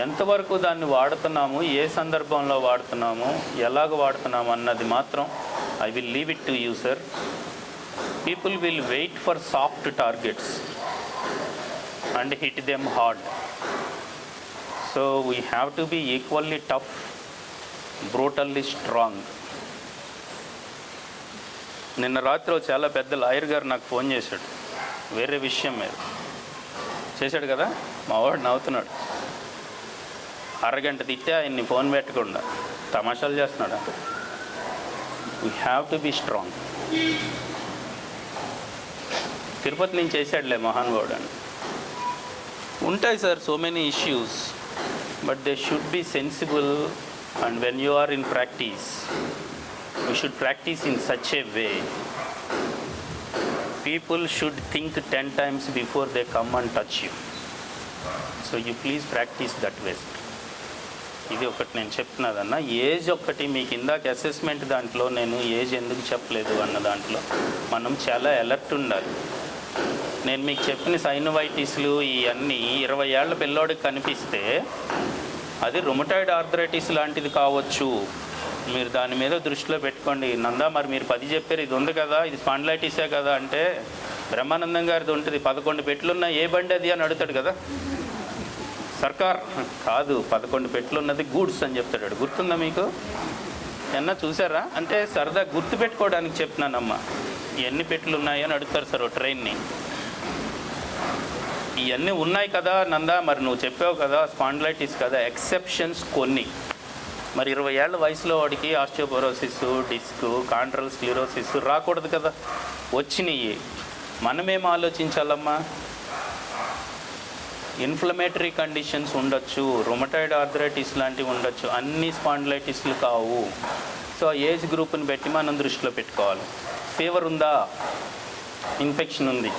ఎంతవరకు దాన్ని వాడుతున్నాము, ఏ సందర్భంలో వాడుతున్నాము, ఎలాగ వాడుతున్నాము అన్నది మాత్రం I will leave it to you sir. People will wait for soft targets and hit them hard. So we have to be equally tough, brutally strong. నిన్న రాత్రి చాలా పెద్ద లాయర్ గారు నాకు ఫోన్ చేశాడు, వేరే విషయం మీద చేశాడు కదా. మా వాడు నవ్వుతున్నాడు. అరగంట తిట్టే ఆయన్ని ఫోన్ పెట్టకుండా తమాషాలు చేస్తున్నాడు. We have to be strong. Tirupati నుంచి చేశాడులే మహానుభావుడు అని. ఉంటాయి sir so many issues, but they should be sensible. And when you are in practice, you should practice in such a way. People should think 10 times before they come and touch you. So you please practice that way. ఇది ఒకటి నేను చెప్తున్నదన్న. ఏజ్ ఒకటి మీకు ఇందాక అసెస్మెంట్ దాంట్లో నేను ఏజ్ ఎందుకు చెప్పలేదు అన్న దాంట్లో మనం చాలా అలర్ట్ ఉండాలి. నేను మీకు చెప్పిన సైనోవైటిస్లు ఇవన్నీ 20 ఏళ్ల పిల్లోడికి కనిపిస్తే అది రుమటాయిడ్ ఆర్థరైటిస్ లాంటిది కావచ్చు. మీరు దాని మీద దృష్టిలో పెట్టుకోండి. నందా, మరి మీరు 10 చెప్పారు, ఇది ఉంది కదా, ఇది స్పాండిలైటిసే కదా అంటే బ్రహ్మానందం గారిది ఉంటుంది 11 పెట్లున్న ఏ బండి అది అని అడుగుతాడు కదా. సర్కార్ కాదు, 11 పెట్లున్నది గూడ్స్ అని చెప్తాడు. గుర్తుందా మీకు? ఎన్నా చూసారా? అంటే సరదా గుర్తు పెట్టుకోవడానికి చెప్తున్నానమ్మా. ఎన్ని పెట్లు ఉన్నాయి అని అడుగుతారు సార్ ట్రైన్ని. ఇవన్నీ ఉన్నాయి కదా నందా, మరి నువ్వు చెప్పావు కదా స్పాండిలైటిస్ కదా. ఎక్సెప్షన్స్ కొన్ని. మరి 20 ఏళ్ల వయసులో వాడికి ఆస్టియోపోరోసిస్, డిస్క్, కాంట్రల్ స్క్లిరోసిస్ రాకూడదు కదా, వచ్చినాయి. మనమేం ఆలోచించాలమ్మా? ఇన్ఫ్లమేటరీ కండిషన్స్ ఉండొచ్చు, రుమటాయిడ్ ఆర్థరైటిస్ లాంటివి ఉండొచ్చు, అన్ని స్పాండిలైటిస్లు కావు. సో ఏజ్ గ్రూప్ని బట్టి మనం దృష్టిలో పెట్టుకోవాలి. ఫీవర్ ఉందా? ఇన్ఫెక్షన్ ఉంది.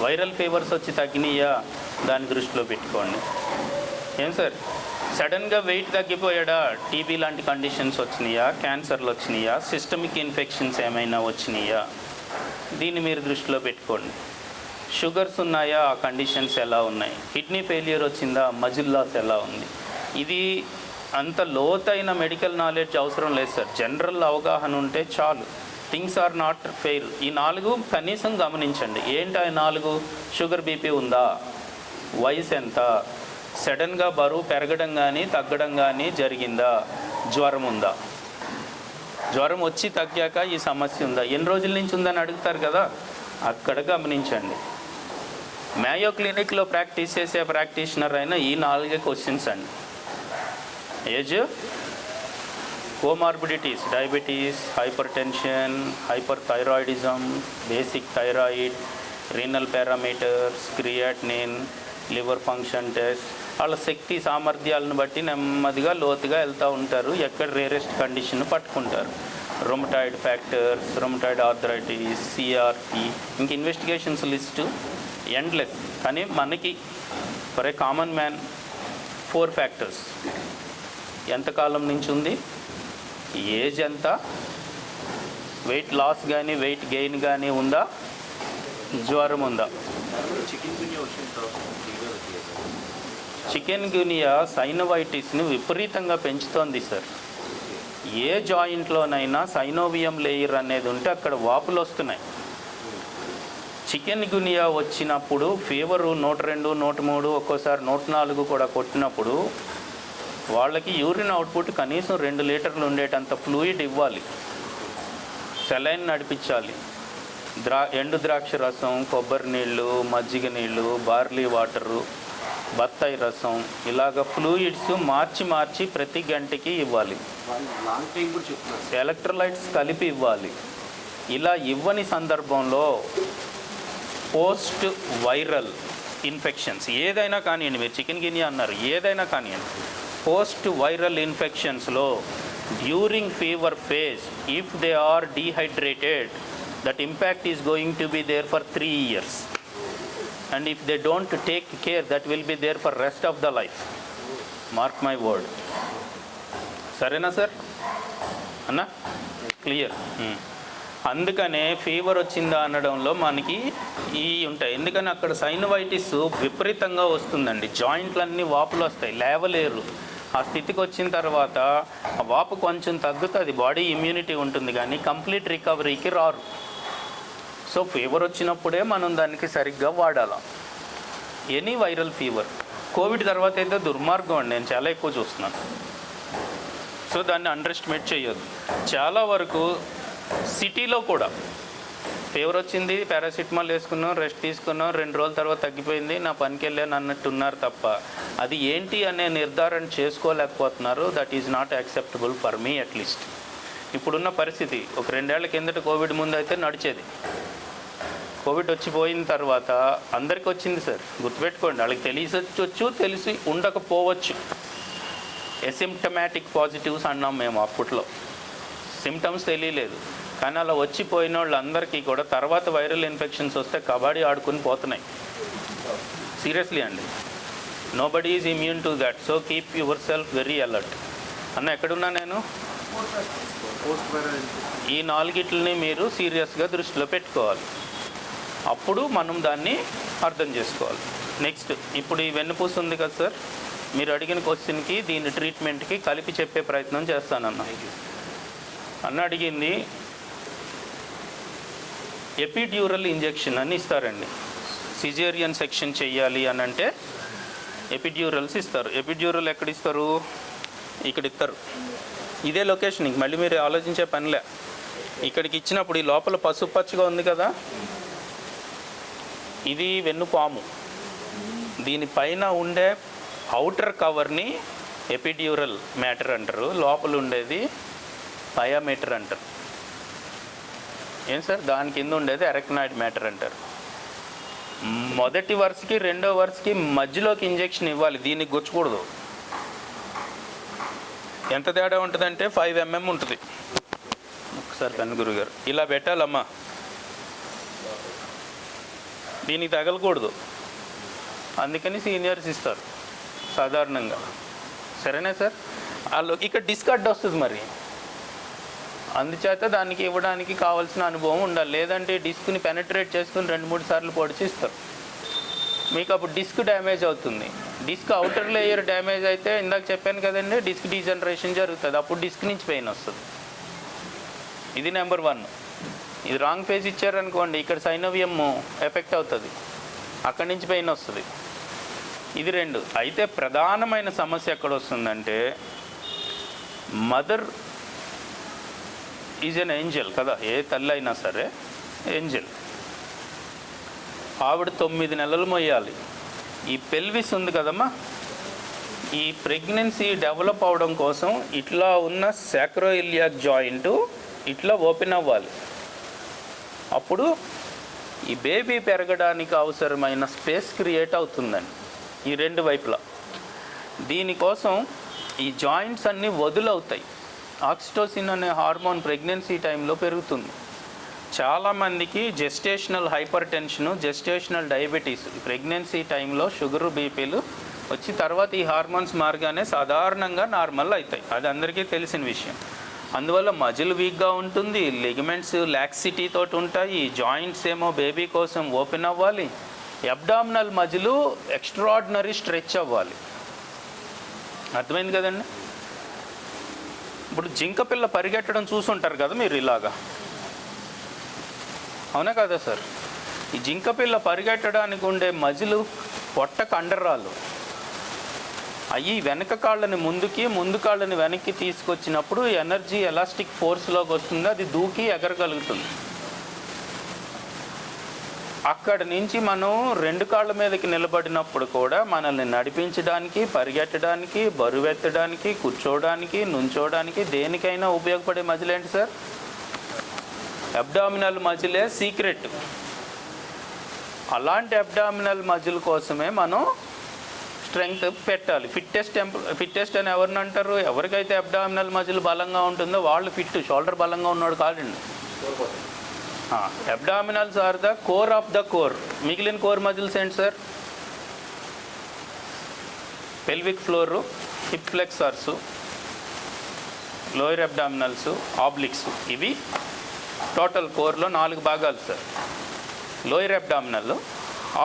వైరల్ ఫీవర్స్ వచ్చి తగ్గినాయా? దాన్ని దృష్టిలో పెట్టుకోండి. ఏం సార్ సడన్గా వెయిట్ తగ్గిపోయాడా? టీబీ లాంటి కండిషన్స్ వచ్చినాయా? క్యాన్సర్లు వచ్చినాయా? సిస్టమిక్ ఇన్ఫెక్షన్స్ ఏమైనా వచ్చినాయా? దీన్ని మీరు దృష్టిలో పెట్టుకోండి. షుగర్స్ ఉన్నాయా? ఆ కండిషన్స్ ఎలా ఉన్నాయి? కిడ్నీ ఫెయిల్యూర్ వచ్చిందా? మజిల్ లాస్ ఎలా ఉంది? ఇది అంత లోతైన మెడికల్ నాలెడ్జ్ అవసరం లేదు సార్. జనరల్ అవగాహన ఉంటే చాలు. Things are not fair. ఈ 4 కనీసం గమనించండి. ఏంటి ఆ 4? షుగర్, బీపీ ఉందా? వయసు ఎంత? సడన్గా బరువు పెరగడం కానీ తగ్గడం కానీ జరిగిందా? జ్వరం ఉందా? జ్వరం వచ్చి తగ్గాక ఈ సమస్య ఉందా? ఎన్ని రోజుల నుంచి ఉందని అడుగుతారు కదా, అక్కడ గమనించండి. మేయో క్లినిక్లో ప్రాక్టీస్ చేసే ప్రాక్టీషనర్ అయినా ఈ 4 క్వశ్చన్స్ అండి. Age, comorbidities, diabetes, hyper tension, hyper thyroidism, basic thyroid, renal parameters, creatinine, liver function test. వాళ్ళ శక్తి సామర్థ్యాలను బట్టి నెమ్మదిగా లోతుగా వెళ్తూ ఉంటారు. ఎక్కడ రేరెస్ట్ కండిషన్ పట్టుకుంటారు. Rheumatoid factors, rheumatoid arthritis, CRP, ఇంక ఇన్వెస్టిగేషన్స్ లిస్టు ఎండ్లెస్. కానీ మనకి for a common man 4 factors. ఎంతకాలం నుంచి ఉంది, ఏజ్ ఎంత, వెయిట్ లాస్ కానీ వెయిట్ గెయిన్ కానీ ఉందా, జ్వరం ఉందా. చికెన్ గునియా సైనోవైటిస్ని విపరీతంగా పెంచుతోంది సార్. ఏ జాయింట్లోనైనా సైనోవియం లేయర్ అనేది ఉంటే అక్కడ వాపులు వస్తున్నాయి. చికెన్ గునియా వచ్చినప్పుడు ఫీవరు 102, 103, ఒక్కోసారి 104 కూడా కొట్టినప్పుడు వాళ్ళకి యూరిన్ అవుట్పుట్ కనీసం 2 లీటర్లు ఉండేటంత ఫ్లూయిడ్ ఇవ్వాలి, సెలైన్ నడిపించాలి. ఎండు ద్రాక్ష రసం, కొబ్బరి నీళ్ళు, మజ్జిగ నీళ్ళు, బార్లీ వాటరు, బత్తాయి రసం, ఇలాగ ఫ్లూయిడ్స్ మార్చి ప్రతి గంటకి ఇవ్వాలి. ఎలక్ట్రోలైట్స్ కలిపి ఇవ్వాలి. ఇలా ఇవ్వని సందర్భంలో పోస్ట్ వైరల్ ఇన్ఫెక్షన్స్ ఏదైనా కానివ్వండి, మీరు చికెన్ గినియా అన్నారు, ఏదైనా కానివ్వండి, పోస్ట్ వైరల్ ఇన్ఫెక్షన్స్లో during fever phase if they are dehydrated, that impact is going to be there for 3 years, and if they don't take care, that will be there for rest of the life. Mark my word. సరేనా సార్ అన్నా? క్లియర్. అందుకనే ఫీవర్ వచ్చిందా అనడంలో మనకి ఈ ఉంటాయి. ఎందుకని అక్కడ సైనోవైటిస్ విపరీతంగా వస్తుందండి. జాయింట్లన్నీ వాపులు వస్తాయి, లేవలేరు. ఆ స్థితికి వచ్చిన తర్వాత ఆ వాపు కొంచెం తగ్గుతుంది, బాడీ ఇమ్యూనిటీ ఉంటుంది, కానీ కంప్లీట్ రికవరీకి రారు. సో ఫీవర్ వచ్చినప్పుడే మనం దానికి సరిగ్గా వాడాలి. Any viral fever. కోవిడ్ తర్వాత అయితే దుర్మార్గం అండి, నేను చాలా ఎక్కువ చూస్తున్నాను. సో దాన్ని అండర్ ఎస్టిమేట్ చేయొద్దు. చాలా వరకు సిటీలో కూడా ఫీవర్ వచ్చింది, పారాసిటమాల్ వేసుకున్నాం, రెస్ట్ తీసుకున్నాం, 2 రోజుల తర్వాత తగ్గిపోయింది, నా పనికి వెళ్ళాను అన్నట్టు ఉన్నారు తప్ప అది ఏంటి అనే నిర్ధారణ చేసుకోలేకపోతున్నారు. That is not acceptable for me at least. ఇప్పుడున్న పరిస్థితి, ఒక 2 ఏళ్ల కిందట కోవిడ్ ముందు అయితే నడిచేది. కోవిడ్ వచ్చిపోయిన తర్వాత అందరికీ వచ్చింది సార్, గుర్తుపెట్టుకోండి. వాళ్ళకి తెలిసొచ్చు, తెలిసి ఉండకపోవచ్చు. ఎసిమ్టమాటిక్ పాజిటివ్స్ అన్నాం మేము అప్పట్లో. సిమ్టమ్స్ తెలియలేదు, కానీ అలా వచ్చిపోయిన వాళ్ళందరికీ కూడా తర్వాత వైరల్ ఇన్ఫెక్షన్స్ వస్తే కబడ్డీ ఆడుకుని పోతున్నాయి. సీరియస్లీ అండి, nobody is immune to that. So keep your self very alert. అన్న ఎక్కడున్నా నేను? ఈ 4గిట్లని మీరు సీరియస్గా దృష్టిలో పెట్టుకోవాలి. అప్పుడు మనం దాన్ని అర్థం చేసుకోవాలి. నెక్స్ట్, ఇప్పుడు ఈ వెన్నుపూస ఉంది కదా సార్, మీరు అడిగిన క్వశ్చన్కి దీని ట్రీట్మెంట్కి కలిపి చెప్పే ప్రయత్నం చేస్తానన్న. అన్న అడిగింది ఎపిడ్యూరల్ ఇంజెక్షన్ అని ఇస్తారండి. సిజేరియన్ సెక్షన్ చెయ్యాలి అని అంటే ఎపిడ్యూరల్స్ ఇస్తారు. ఎపిడ్యూరల్ ఎక్కడ ఇస్తారు? ఇక్కడ ఇస్తారు. ఇదే లొకేషన్, ఇంక మళ్ళీ మీరు ఆలోచించే పనిలే. ఇక్కడికి ఇచ్చినప్పుడు ఈ లోపల పసుపు పచ్చగా ఉంది కదా, ఇది వెన్నుపాము. దీనిపైన ఉండే అవుటర్ కవర్ని ఎపిడ్యూరల్ మ్యాటర్ అంటారు, లోపల ఉండేది పయామీటర్ అంటారు. ఏం సార్? దాని కింద ఉండేది అరెక్నాయిడ్ మ్యాటర్ అంటారు. మొదటి వరుసకి రెండో వరుసకి మధ్యలోకి ఇంజెక్షన్ ఇవ్వాలి, దీనికి గుచ్చకూడదు. ఎంత తేడా ఉంటుందంటే 5 mm ఉంటుంది. ఒకసారి కన్ను గురుగారు ఇలా పెట్టాలమ్మా, దీనికి తగలకూడదు. అందుకని సీనియర్స్ ఇస్తారు సాధారణంగా. సరేనా సార్? వాళ్ళకి ఇక్కడ డిస్కార్డ్ వస్తుంది మరి, అందుచేత దానికి ఇవ్వడానికి కావాల్సిన అనుభవం ఉండాలి. లేదంటే డిస్క్ని పెనట్రేట్ చేసుకుని 2-3 సార్లు పొడిచి ఇస్తారు. మీకు అప్పుడు డిస్క్ డ్యామేజ్ అవుతుంది. డిస్క్ అవుటర్ లేయర్ డ్యామేజ్ అయితే ఇందాక చెప్పాను కదండి, డిస్క్ డీజనరేషన్ జరుగుతుంది. అప్పుడు డిస్క్ నుంచి పెయిన్ వస్తుంది. ఇది నెంబర్ 1. ఇది రాంగ్ ఫేజ్ ఇచ్చారనుకోండి, ఇక్కడ సైనోవియం ఎఫెక్ట్ అవుతుంది, అక్కడి నుంచి పెయిన్ వస్తుంది. ఇది 2. అయితే ప్రధానమైన సమస్య ఎక్కడ వస్తుందంటే, మదర్ ఈజ్ ఎన్ ఏంజల్ కదా, ఏ తల్లి అయినా సరే ఏంజల్. ఆవిడ 9 నెలలు మొయ్యాలి. ఈ పెల్విస్ ఉంది కదమ్మా, ఈ ప్రెగ్నెన్సీ డెవలప్ అవడం కోసం ఇట్లా ఉన్న సాక్రోయిలియాక్ జాయింట్ ఇట్లా ఓపెన్ అవ్వాలి. అప్పుడు ఈ బేబీ పెరగడానికి అవసరమైన స్పేస్ క్రియేట్ అవుతుందండి ఈ 2 వైపులా. దీనికోసం ఈ జాయింట్స్ అన్నీ వదులవుతాయి. ఆక్సిటోసిన్ అనే హార్మోన్ ప్రెగ్నెన్సీ టైంలో పెరుగుతుంది. చాలామందికి gestational hyper tension, gestational diabetes pregnancy టైంలో షుగరు, బీపీలు వచ్చి తర్వాత ఈ హార్మోన్స్ మారగానే సాధారణంగా నార్మల్ అవుతాయి. అది అందరికీ తెలిసిన విషయం. అందువల్ల మజిల్ వీక్గా ఉంటుంది, లిగమెంట్స్ లాక్సిటీ తోటి ఉంటాయి, జాయింట్స్ ఏమో బేబీ కోసం ఓపెన్ అవ్వాలి, అబ్డామినల్ మజిల్ ఎక్స్ట్రాడినరీ స్ట్రెచ్ అవ్వాలి. అర్థమైంది కదండి? ఇప్పుడు జింక పిల్ల పరిగెట్టడం చూసుంటారు కదా మీరు ఇలాగా, అవునా కదా సార్? ఈ జింక పిల్ల పరిగెట్టడానికి ఉండే మజిల్ పొట్ట కండరాలు అవి వెనక కాళ్ళని ముందుకి, ముందు కాళ్ళని వెనక్కి తీసుకొచ్చినప్పుడు ఎనర్జీ ఎలాస్టిక్ ఫోర్స్లోకి వస్తుంది, అది దూకి ఎగరగలుగుతుంది. అక్కడి నుంచి మనం 2 కాళ్ళ మీదకి నిలబడినప్పుడు కూడా మనల్ని నడిపించడానికి, పరిగెట్టడానికి, బరువెత్తడానికి, కూర్చోవడానికి, నుంచోడానికి, దేనికైనా ఉపయోగపడే మజిల్ ఏంటి సార్? అబ్డామినల్ మజిలే సీక్రెట్. అలాంటి అబ్డామినల్ మజిల్ కోసమే మనం స్ట్రెంగ్త్ పెట్టాలి. ఫిట్టెస్ట్ అని ఎవరిని అంటారు? ఎవరికైతే అబ్డామినల్ మజిల్ బలంగా ఉంటుందో వాళ్ళు ఫిట్. షోల్డర్ బలంగా ఉన్నాడు కాదండి. Abdominals are the core of the core. మిగిలిన కోర్ మజిల్స్ ఏంటి sir? Pelvic floor, hip flexors, lower abdominals, obliques. ఇవి టోటల్ కోర్లో 4 భాగాలు sir. Lower abdominal,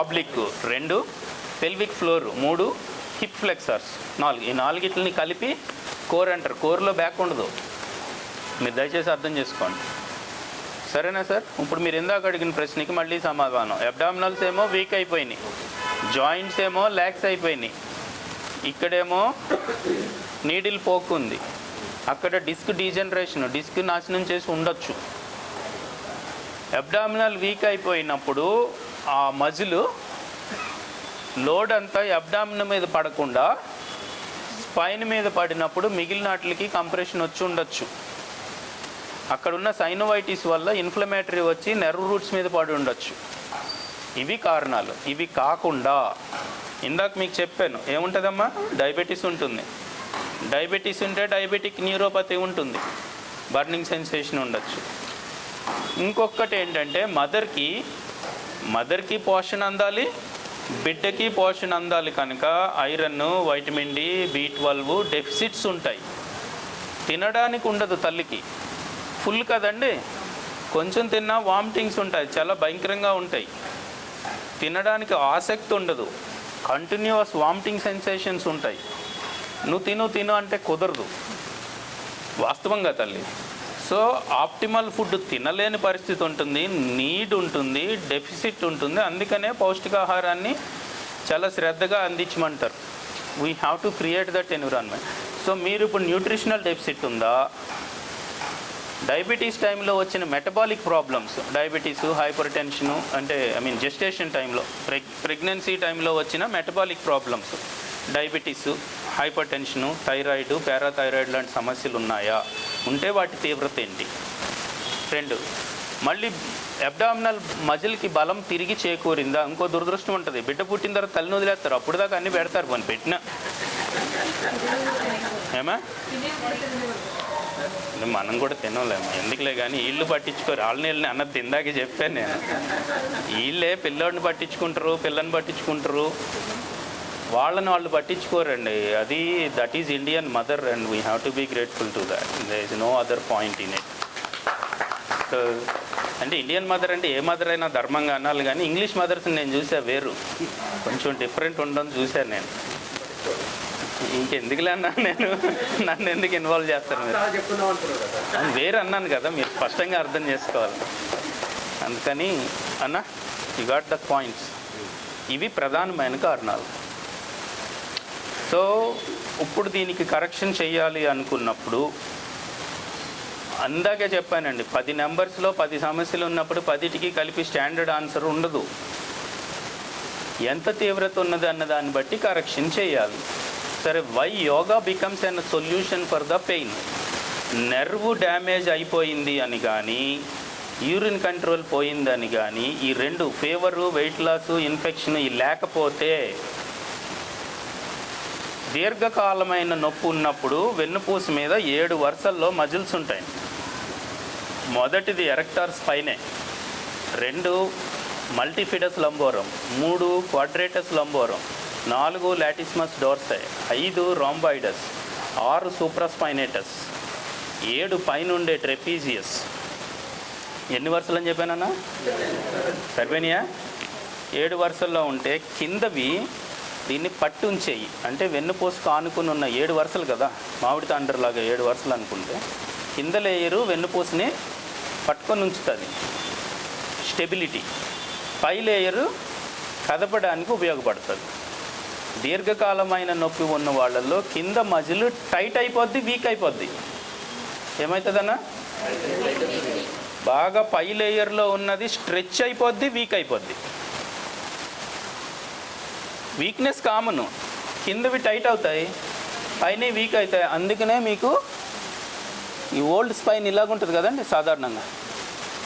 oblique 2, pelvic floor 3, hip flexors 4. ఈ 4గిట్లని కలిపి కోర్ అంటారు. కోర్లో బ్యాక్ ఉండదు. మీరు దయచేసి అర్థం చేసుకోండి, సరేనా సార్? ఇప్పుడు మీరు ఇందాక అడిగిన ప్రశ్నకి మళ్ళీ సమాధానం. అబ్డామినల్స్ ఏమో వీక్ అయిపోయినాయి, జాయింట్స్ ఏమో ల్యాక్స్ అయిపోయినాయి, ఇక్కడేమో నీడిల్ పోకుంది, అక్కడ డిస్క్ డీజనరేషన్, డిస్క్ నాశనం చేసి ఉండొచ్చు. అబ్డామినల్ వీక్ అయిపోయినప్పుడు ఆ మజిల్ లోడ్ అంతా అబ్డామిన్ మీద పడకుండా స్పైన్ మీద పడినప్పుడు మిగిలిన వాటికి కంప్రెషన్ వచ్చి ఉండొచ్చు. అక్కడున్న సైనోవైటిస్ వల్ల ఇన్ఫ్లమేటరీ వచ్చి నెర్వ్ రూట్స్ మీద పడి ఉండొచ్చు. ఇవి కారణాలు. ఇవి కాకుండా ఇందాక మీకు చెప్పాను ఏముంటుందమ్మా? డయాబెటీస్ ఉంటుంది. డయాబెటీస్ ఉంటే డయాబెటిక్ న్యూరోపతి ఉంటుంది, బర్నింగ్ సెన్సేషన్ ఉండొచ్చు. ఇంకొకటి ఏంటంటే మదర్కి పోషణ అందాలి, బిడ్డకి పోషణ అందాలి. కనుక iron, vitamin D, B12 deficits ఉంటాయి. తినడానికి ఉండదు తల్లికి, ఫుల్ కదండి. కొంచెం తిన్నా వామిటింగ్స్ ఉంటాయి, చాలా భయంకరంగా ఉంటాయి. తినడానికి ఆసక్తి ఉండదు, కంటిన్యూస్ వామిటింగ్ సెన్సేషన్స్ ఉంటాయి. నువ్వు తిను అంటే కుదరదు వాస్తవంగా తల్లి. సో ఆప్టిమల్ ఫుడ్ తినలేని పరిస్థితి ఉంటుంది, నీడ్ ఉంటుంది, డెఫిసిట్ ఉంటుంది. అందుకనే పౌష్టికాహారాన్ని చాలా శ్రద్ధగా అందించమంటారు. We have to create that environment. So మీరు ఇప్పుడు న్యూట్రిషనల్ డెఫిసిట్ ఉందా? డయాబెటీస్ టైంలో వచ్చిన metabolic problems, diabetes, hypertension, అంటే జెస్టేషన్ టైంలో, ప్రెగ్నెన్సీ టైంలో వచ్చిన metabolic problems, diabetes, hypertension, thyroid, parathyroid లాంటి సమస్యలు ఉన్నాయా? ఉంటే వాటి తీవ్రత ఏంటి? 2, మళ్ళీ అబ్డామినల్ మజిల్కి బలం తిరిగి చేకూరిందా? ఇంకో దురదృష్టం ఉంటుంది, బిడ్డ పుట్టిన తర్వాత తల్లిని వదిలేస్తారు, అప్పుడు దాకా అన్నీ పెడతారు. కొన్ని పెట్టినా ఏమా మనం కూడా తినలేము, ఎందుకులే కానీ వీళ్ళు పట్టించుకోరు. వాళ్ళని అన్నది ఇందాకే చెప్పాను నేను. వీళ్ళే పిల్లోడిని పట్టించుకుంటారు, పిల్లని పట్టించుకుంటారు, వాళ్ళని వాళ్ళు పట్టించుకోరండి. అది that is Indian mother and we have to be grateful to that. There is no other point in it. So అంటే ఇండియన్ మదర్ అంటే ఏ మదర్ అయినా ధర్మంగా అనాలి, కానీ ఇంగ్లీష్ మదర్స్ని నేను చూసా వేరు, కొంచెం డిఫరెంట్ ఉండడం చూశాను నేను. ఇంకెందుకులే అన్నా నేను, నన్ను ఎందుకు ఇన్వాల్వ్ చేస్తాను మీరు? వేరు అన్నాను కదా, మీరు స్పష్టంగా అర్థం చేసుకోవాలి. అందుకని అన్న యు గాట్ ద పాయింట్స్. ఇవి ప్రధానమైన కారణాలు. సో ఇప్పుడు దీనికి కరెక్షన్ చేయాలి అనుకున్నప్పుడు అందాకే చెప్పానండి, 10 నెంబర్స్లో 10 సమస్యలు ఉన్నప్పుడు 10టికి కలిపి స్టాండర్డ్ ఆన్సర్ ఉండదు. ఎంత తీవ్రత ఉన్నది అన్న దాన్ని బట్టి కరెక్షన్ చేయాలి. సరే, why yoga becomes an solution for the pain? Nerve damage అయిపోయింది అని కానీ, యూరిన్ కంట్రోల్ పోయిందని కానీ, ఈ 2 ఫీవరు, వెయిట్ లాస్, ఇన్ఫెక్షన్ ఈ లేకపోతే దీర్ఘకాలమైన నొప్పి ఉన్నప్పుడు వెన్నుపూస మీద 7 వరుసల్లో మజిల్స్ ఉంటాయి. మొదటిది ఎరెక్టార్ స్పైనే, 2 మల్టిఫిడస్ లంబోరం, 3 క్వాడ్రేటస్ లంబోరం, 4 లాటిస్మస్ డోర్సై, 5 రాంబాయిడస్, 6 సూప్రాస్పైనేటస్, 7 పైనుండే ట్రెపీజియస్. ఎన్ని వరుసలు అని చెప్పానన్నా? సరిపోయినాయా? 7 వరుసల్లో ఉంటే కిందవి దీన్ని పట్టు ఉంచేయి, అంటే వెన్నుపూసకు ఆనుకుని ఉన్న 7 వరుసలు కదా, మామిడి తాండ్రలాగా 7 వరుసలు అనుకుంటే కింద లేయరు వెన్నుపూసని పట్టుకొని ఉంచుతుంది, స్టెబిలిటీ. పై లేయరు కదపడానికి ఉపయోగపడుతుంది. దీర్ఘకాలమైన నొప్పి ఉన్న వాళ్ళల్లో కింద మజిల్ టైట్ అయిపోద్ది, వీక్ అయిపోద్ది. ఏమవుతుందన్నా? బాగా పై లేయర్లో ఉన్నది స్ట్రెచ్ అయిపోద్ది, వీక్ అయిపోద్ది. వీక్నెస్ కామను, కిందవి టైట్ అవుతాయి, పైన వీక్ అవుతాయి. అందుకనే మీకు ఈ ఓల్డ్ స్పైన్ ఇలాగుంటుంది కదండి సాధారణంగా,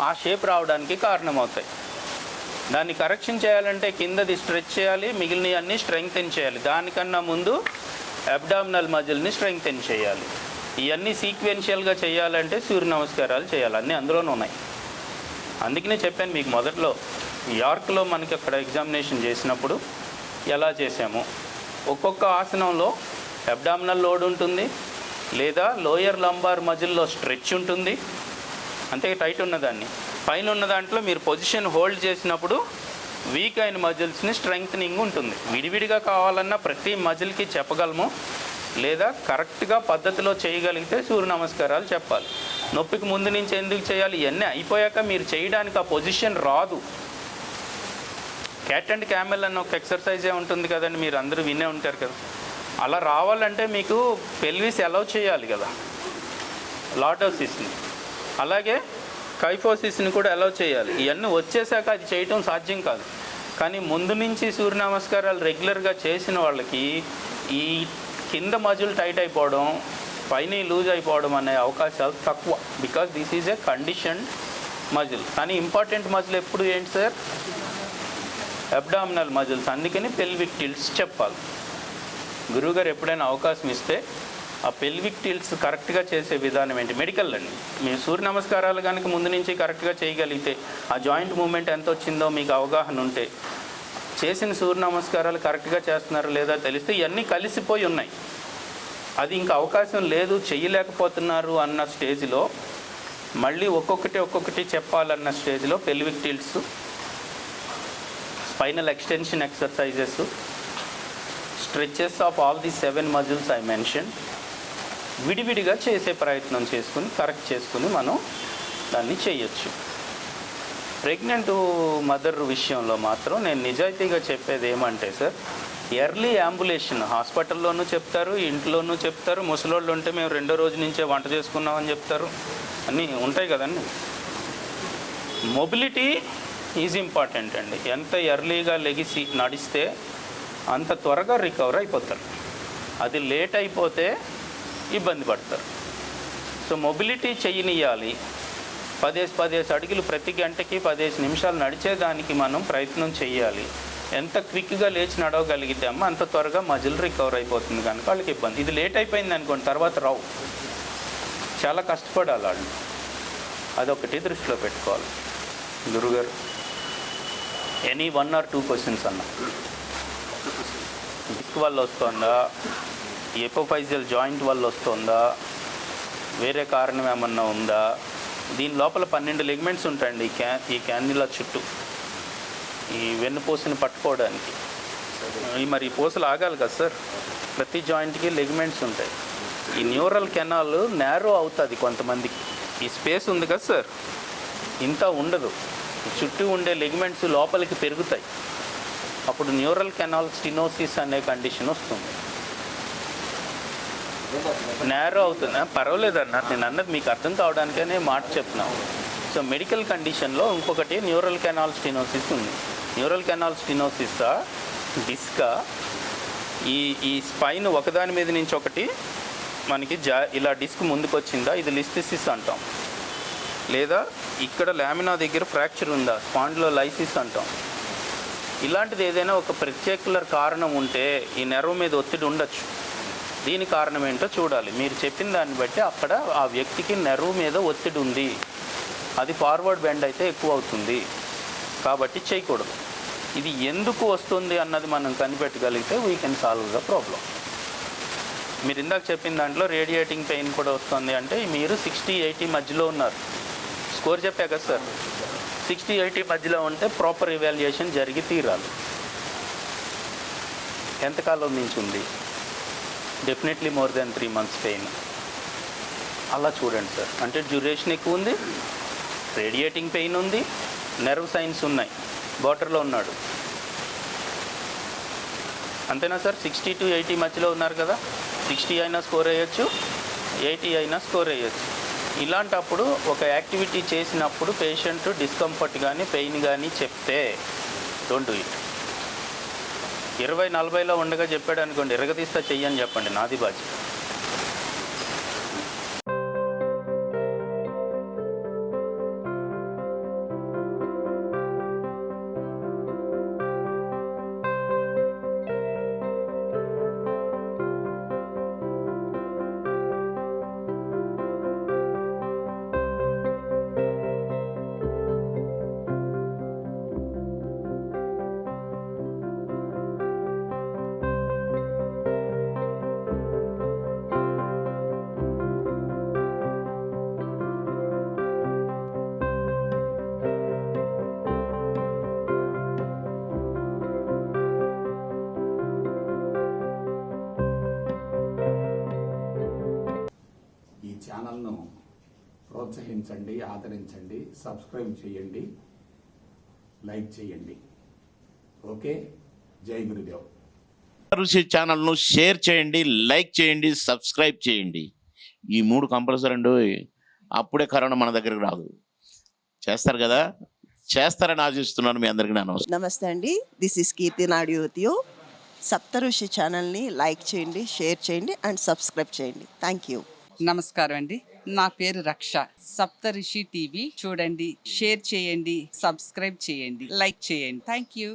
ఆ షేప్ రావడానికి కారణమవుతాయి. దాన్ని కరెక్షన్ చేయాలంటే కిందది స్ట్రెచ్ చేయాలి, మిగిలినవి అన్నీ స్ట్రెంగ్తెన్ చేయాలి. దానికన్నా ముందు అబ్డామినల్ మజిల్ని స్ట్రెంగ్తెన్ చేయాలి. ఇవన్నీ సీక్వెన్షియల్గా చేయాలంటే సూర్య నమస్కారాలు చేయాలి, అన్నీ అందులోనే ఉన్నాయి. అందుకనే చెప్పాను మీకు మొదట్లో, యార్క్లో మనకి అక్కడ ఎగ్జామినేషన్ చేసినప్పుడు ఎలా చేసాము. ఒక్కొక్క ఆసనంలో అబ్డామినల్ లోడ్ ఉంటుంది, లేదా లోయర్ లంబార్ మజిల్లో స్ట్రెచ్ ఉంటుంది, అంతే టైట్ ఉన్నదాన్ని. పైన ఉన్న దాంట్లో మీరు పొజిషన్ హోల్డ్ చేసినప్పుడు వీక్ అయిన మజిల్స్ని స్ట్రెంగ్తనింగ్ ఉంటుంది. విడివిడిగా కావాలన్నా ప్రతి మజిల్కి చెప్పగలము, లేదా కరెక్ట్గా పద్ధతిలో చేయగలిగితే సూర్య నమస్కారాలు చెప్పాలి. నొప్పికి ముందు నుంచి ఎందుకు చేయాలి? ఇవన్నీ అయిపోయాక మీరు చేయడానికి ఆ పొజిషన్ రాదు. క్యాట్ అండ్ క్యామెల్ అన్న ఒక ఎక్సర్సైజే ఉంటుంది కదండి, మీరు అందరూ వినే ఉంటారు కదా. అలా రావాలంటే మీకు పెల్విస్ అలౌ చేయాలి కదా, లాటోసిస్ని. అలాగే కైఫోసిస్ని కూడా అలౌ చేయాలి. ఇవన్నీ వచ్చేసాక అది చేయటం సాధ్యం కాదు. కానీ ముందు నుంచి సూర్య నమస్కారాలు రెగ్యులర్గా చేసిన వాళ్ళకి ఈ కింద మజిల్ టైట్ అయిపోవడం, పైన లూజ్ అయిపోవడం అనే అవకాశాలు తక్కువ. Because this is a condition muscle. కానీ ఇంపార్టెంట్ మజిల్ ఎప్పుడు ఏంటి సార్? Abdominal muscles. అందుకని పెల్విక్ టిల్ట్స్ చెప్పాలి. గురువుగారు ఎప్పుడైనా అవకాశం ఇస్తే ఆ పెల్విక్ టిల్ట్స్ కరెక్ట్గా చేసే విధానం ఏంటి, మెడికల్ అండి. మీరు సూర్య నమస్కారాలు కనుక ముందు నుంచి కరెక్ట్గా చేయగలిగితే, ఆ జాయింట్ మూమెంట్ ఎంత వచ్చిందో మీకు అవగాహన ఉంటే, చేసిన సూర్య నమస్కారాలు కరెక్ట్గా చేస్తున్నారో లేదా తెలిస్తే ఇవన్నీ కలిసిపోయి ఉన్నాయి. అది ఇంకా అవకాశం లేదు, చెయ్యలేకపోతున్నారు అన్న స్టేజ్లో మళ్ళీ ఒక్కొక్కటి చెప్పాలన్న స్టేజ్లో pelvic tilts, spinal extension exercises, stretches of all the 7 muscles I mention విడివిడిగా చేసే ప్రయత్నం చేసుకుని కరెక్ట్ చేసుకుని మనం దాన్ని చేయొచ్చు. ప్రెగ్నెంట్ మదర్ విషయంలో మాత్రం నేను నిజాయితీగా చెప్పేది ఏమంటే సార్, ఎర్లీ అంబులేషన్ హాస్పిటల్లోనూ చెప్తారు, ఇంట్లోనూ చెప్తారు. ముసలోళ్ళు ఉంటే మేము 2వ రోజు నుంచే వంట చేసుకున్నామని చెప్తారు, అన్నీ ఉంటాయి కదండి. మొబిలిటీ ఈజ్ ఇంపార్టెంట్ అండి. ఎంత ఎర్లీగా లెగిసి నడిస్తే అంత త్వరగా రికవర్ అయిపోతారు. అది లేట్ అయిపోతే ఇబ్బంది పడతారు. So mobility చెయ్యనియాలి. 10 అడుగులు ప్రతి గంటకి 15 నిమిషాలు నడిచేదానికి మనం ప్రయత్నం చేయాలి. ఎంత క్విక్గా లేచి నడవగలిగితే అమ్మ అంత త్వరగా మజిల్ రికవర్ అయిపోతుంది కనుక వాళ్ళకి ఇబ్బంది. ఇది లేట్ అయిపోయింది అనుకోండి, తర్వాత రావు, చాలా కష్టపడాలి వాళ్ళు. అదొకటి దృష్టిలో పెట్టుకోవాలి. గురుగారు ఎనీ 1 or 2 క్వశ్చన్స్ అన్న. డిస్క్ వల్ల వస్తుందా, ఎపోఫైజియల్ జాయింట్ వల్ల వస్తుందా, వేరే కారణం ఏమన్నా ఉందా? దీని లోపల 12 లిగమెంట్స్ ఉంటాయండి ఈ క్యాన్యులా చుట్టూ, ఈ వెన్నుపూసని పట్టుకోవడానికి. మరి ఈ పూసలు ఆగాలి కదా సార్, ప్రతి జాయింట్కి లిగమెంట్స్ ఉంటాయి. ఈ న్యూరల్ కెనాల్ నేరో అవుతుంది కొంతమందికి. ఈ స్పేస్ ఉంది కదా సార్, ఇంత ఉండదు. చుట్టూ ఉండే లిగమెంట్స్ లోపలికి పెరుగుతాయి. అప్పుడు న్యూరల్ కెనాల్ స్టినోసిస్ అనే కండిషన్ వస్తుంది. నేరో అవుతుంది. పర్వాలేదన్న, నేను అన్నది మీకు అర్థం కావడానికనే మాట చెప్తున్నాను. సో మెడికల్ కండిషన్లో ఇంకొకటి న్యూరల్ కెనాల్ స్టినోసిస్ ఉంది. న్యూరల్ కెనాల్ స్టినోసిస్సా, డిస్కా, ఈ స్పైన్ ఒకదాని మీద నుంచి ఒకటి మనకి ఇలా డిస్క్ ముందుకు వచ్చిందా, ఇది లిస్థిసిస్ అంటాం. లేదా ఇక్కడ లామినా దగ్గర ఫ్రాక్చర్ ఉందా, స్పాండిలోలైసిస్ అంటాం. ఇలాంటిది ఏదైనా ఒక పర్టిక్యులర్ కారణం ఉంటే ఈ నెర్వ్ మీద ఒత్తిడి ఉండొచ్చు. దీని కారణం ఏంటో చూడాలి. మీరు చెప్పిన దాన్ని బట్టి అక్కడ ఆ వ్యక్తికి నెర్వ్ మీద ఒత్తిడి ఉంది, అది ఫార్వర్డ్ బెండ్ అయితే ఎక్కువ అవుతుంది కాబట్టి చేయకూడదు. ఇది ఎందుకు వస్తుంది అన్నది మనం కనిపెట్టగలిగితే we can solve the problem. మీరు ఇందాక చెప్పిన దాంట్లో రేడియేటింగ్ పెయిన్ కూడా వస్తుంది అంటే మీరు 60-80 మధ్యలో ఉన్నారు. స్కోర్ చెప్పా కదా సార్, 60-80 మధ్యలో ఉంటే ప్రాపర్ ఇవాల్యుయేషన్ జరిగి తీరాలి. ఎంతకాలం నుంచి ఉంది? Definitely more than 3 months pain. అలా చూడండి సార్, అంటే డ్యూరేషన్ ఎక్కువ ఉంది, రేడియేటింగ్ పెయిన్ ఉంది, నెర్వ్ సైన్స్ ఉన్నాయి, బార్డర్లో ఉన్నాడు. అంతేనా సార్? 60 to 80 మధ్యలో ఉన్నారు కదా, 60 అయినా స్కోర్ అయ్యొచ్చు, 80 అయినా స్కోర్ అయ్యొచ్చు. ఇలాంటప్పుడు ఒక యాక్టివిటీ చేసినప్పుడు పేషెంట్ డిస్కంఫర్ట్ కానీ పెయిన్ కానీ చెప్తే డోంట్ డూ ఇట్. 20-40లో ఉండగా చెప్పాడు అనుకోండి, ఎరగదీస్తా చెయ్యని చెప్పండి, నాది బాధ్యత. ఈ ఛానల్ను ప్రోత్సహించండి, ఆదరించండి, సబ్స్క్రైబ్ చేయండి, లైక్ చేయండి. ఓకే, జై గురుదేవ్. ఋషి ఛానల్ను షేర్ చేయండి, లైక్ చేయండి, సబ్స్క్రైబ్ చేయండి. ఈ 3 కంపల్సరీ అండి. అప్పుడే కరోనా మన దగ్గరకు రాదు. చేస్తారు కదా, చేస్తారని ఆశిస్తున్నాను. మీ అందరికీ నేను నమస్తే అండి, దిస్ ఇస్ కీర్తి నాడియోతియో. సప్తఋషి ఛానల్ని లైక్ చేయండి, షేర్ చేయండి అండ్ సబ్స్క్రైబ్ చేయండి. Thank you. నమస్కారం అండి, నా పేరు రక్ష. సప్తఋషి టీవీ చూడండి, షేర్ చేయండి, సబ్స్క్రైబ్ చేయండి, లైక్ చేయండి. Thank you.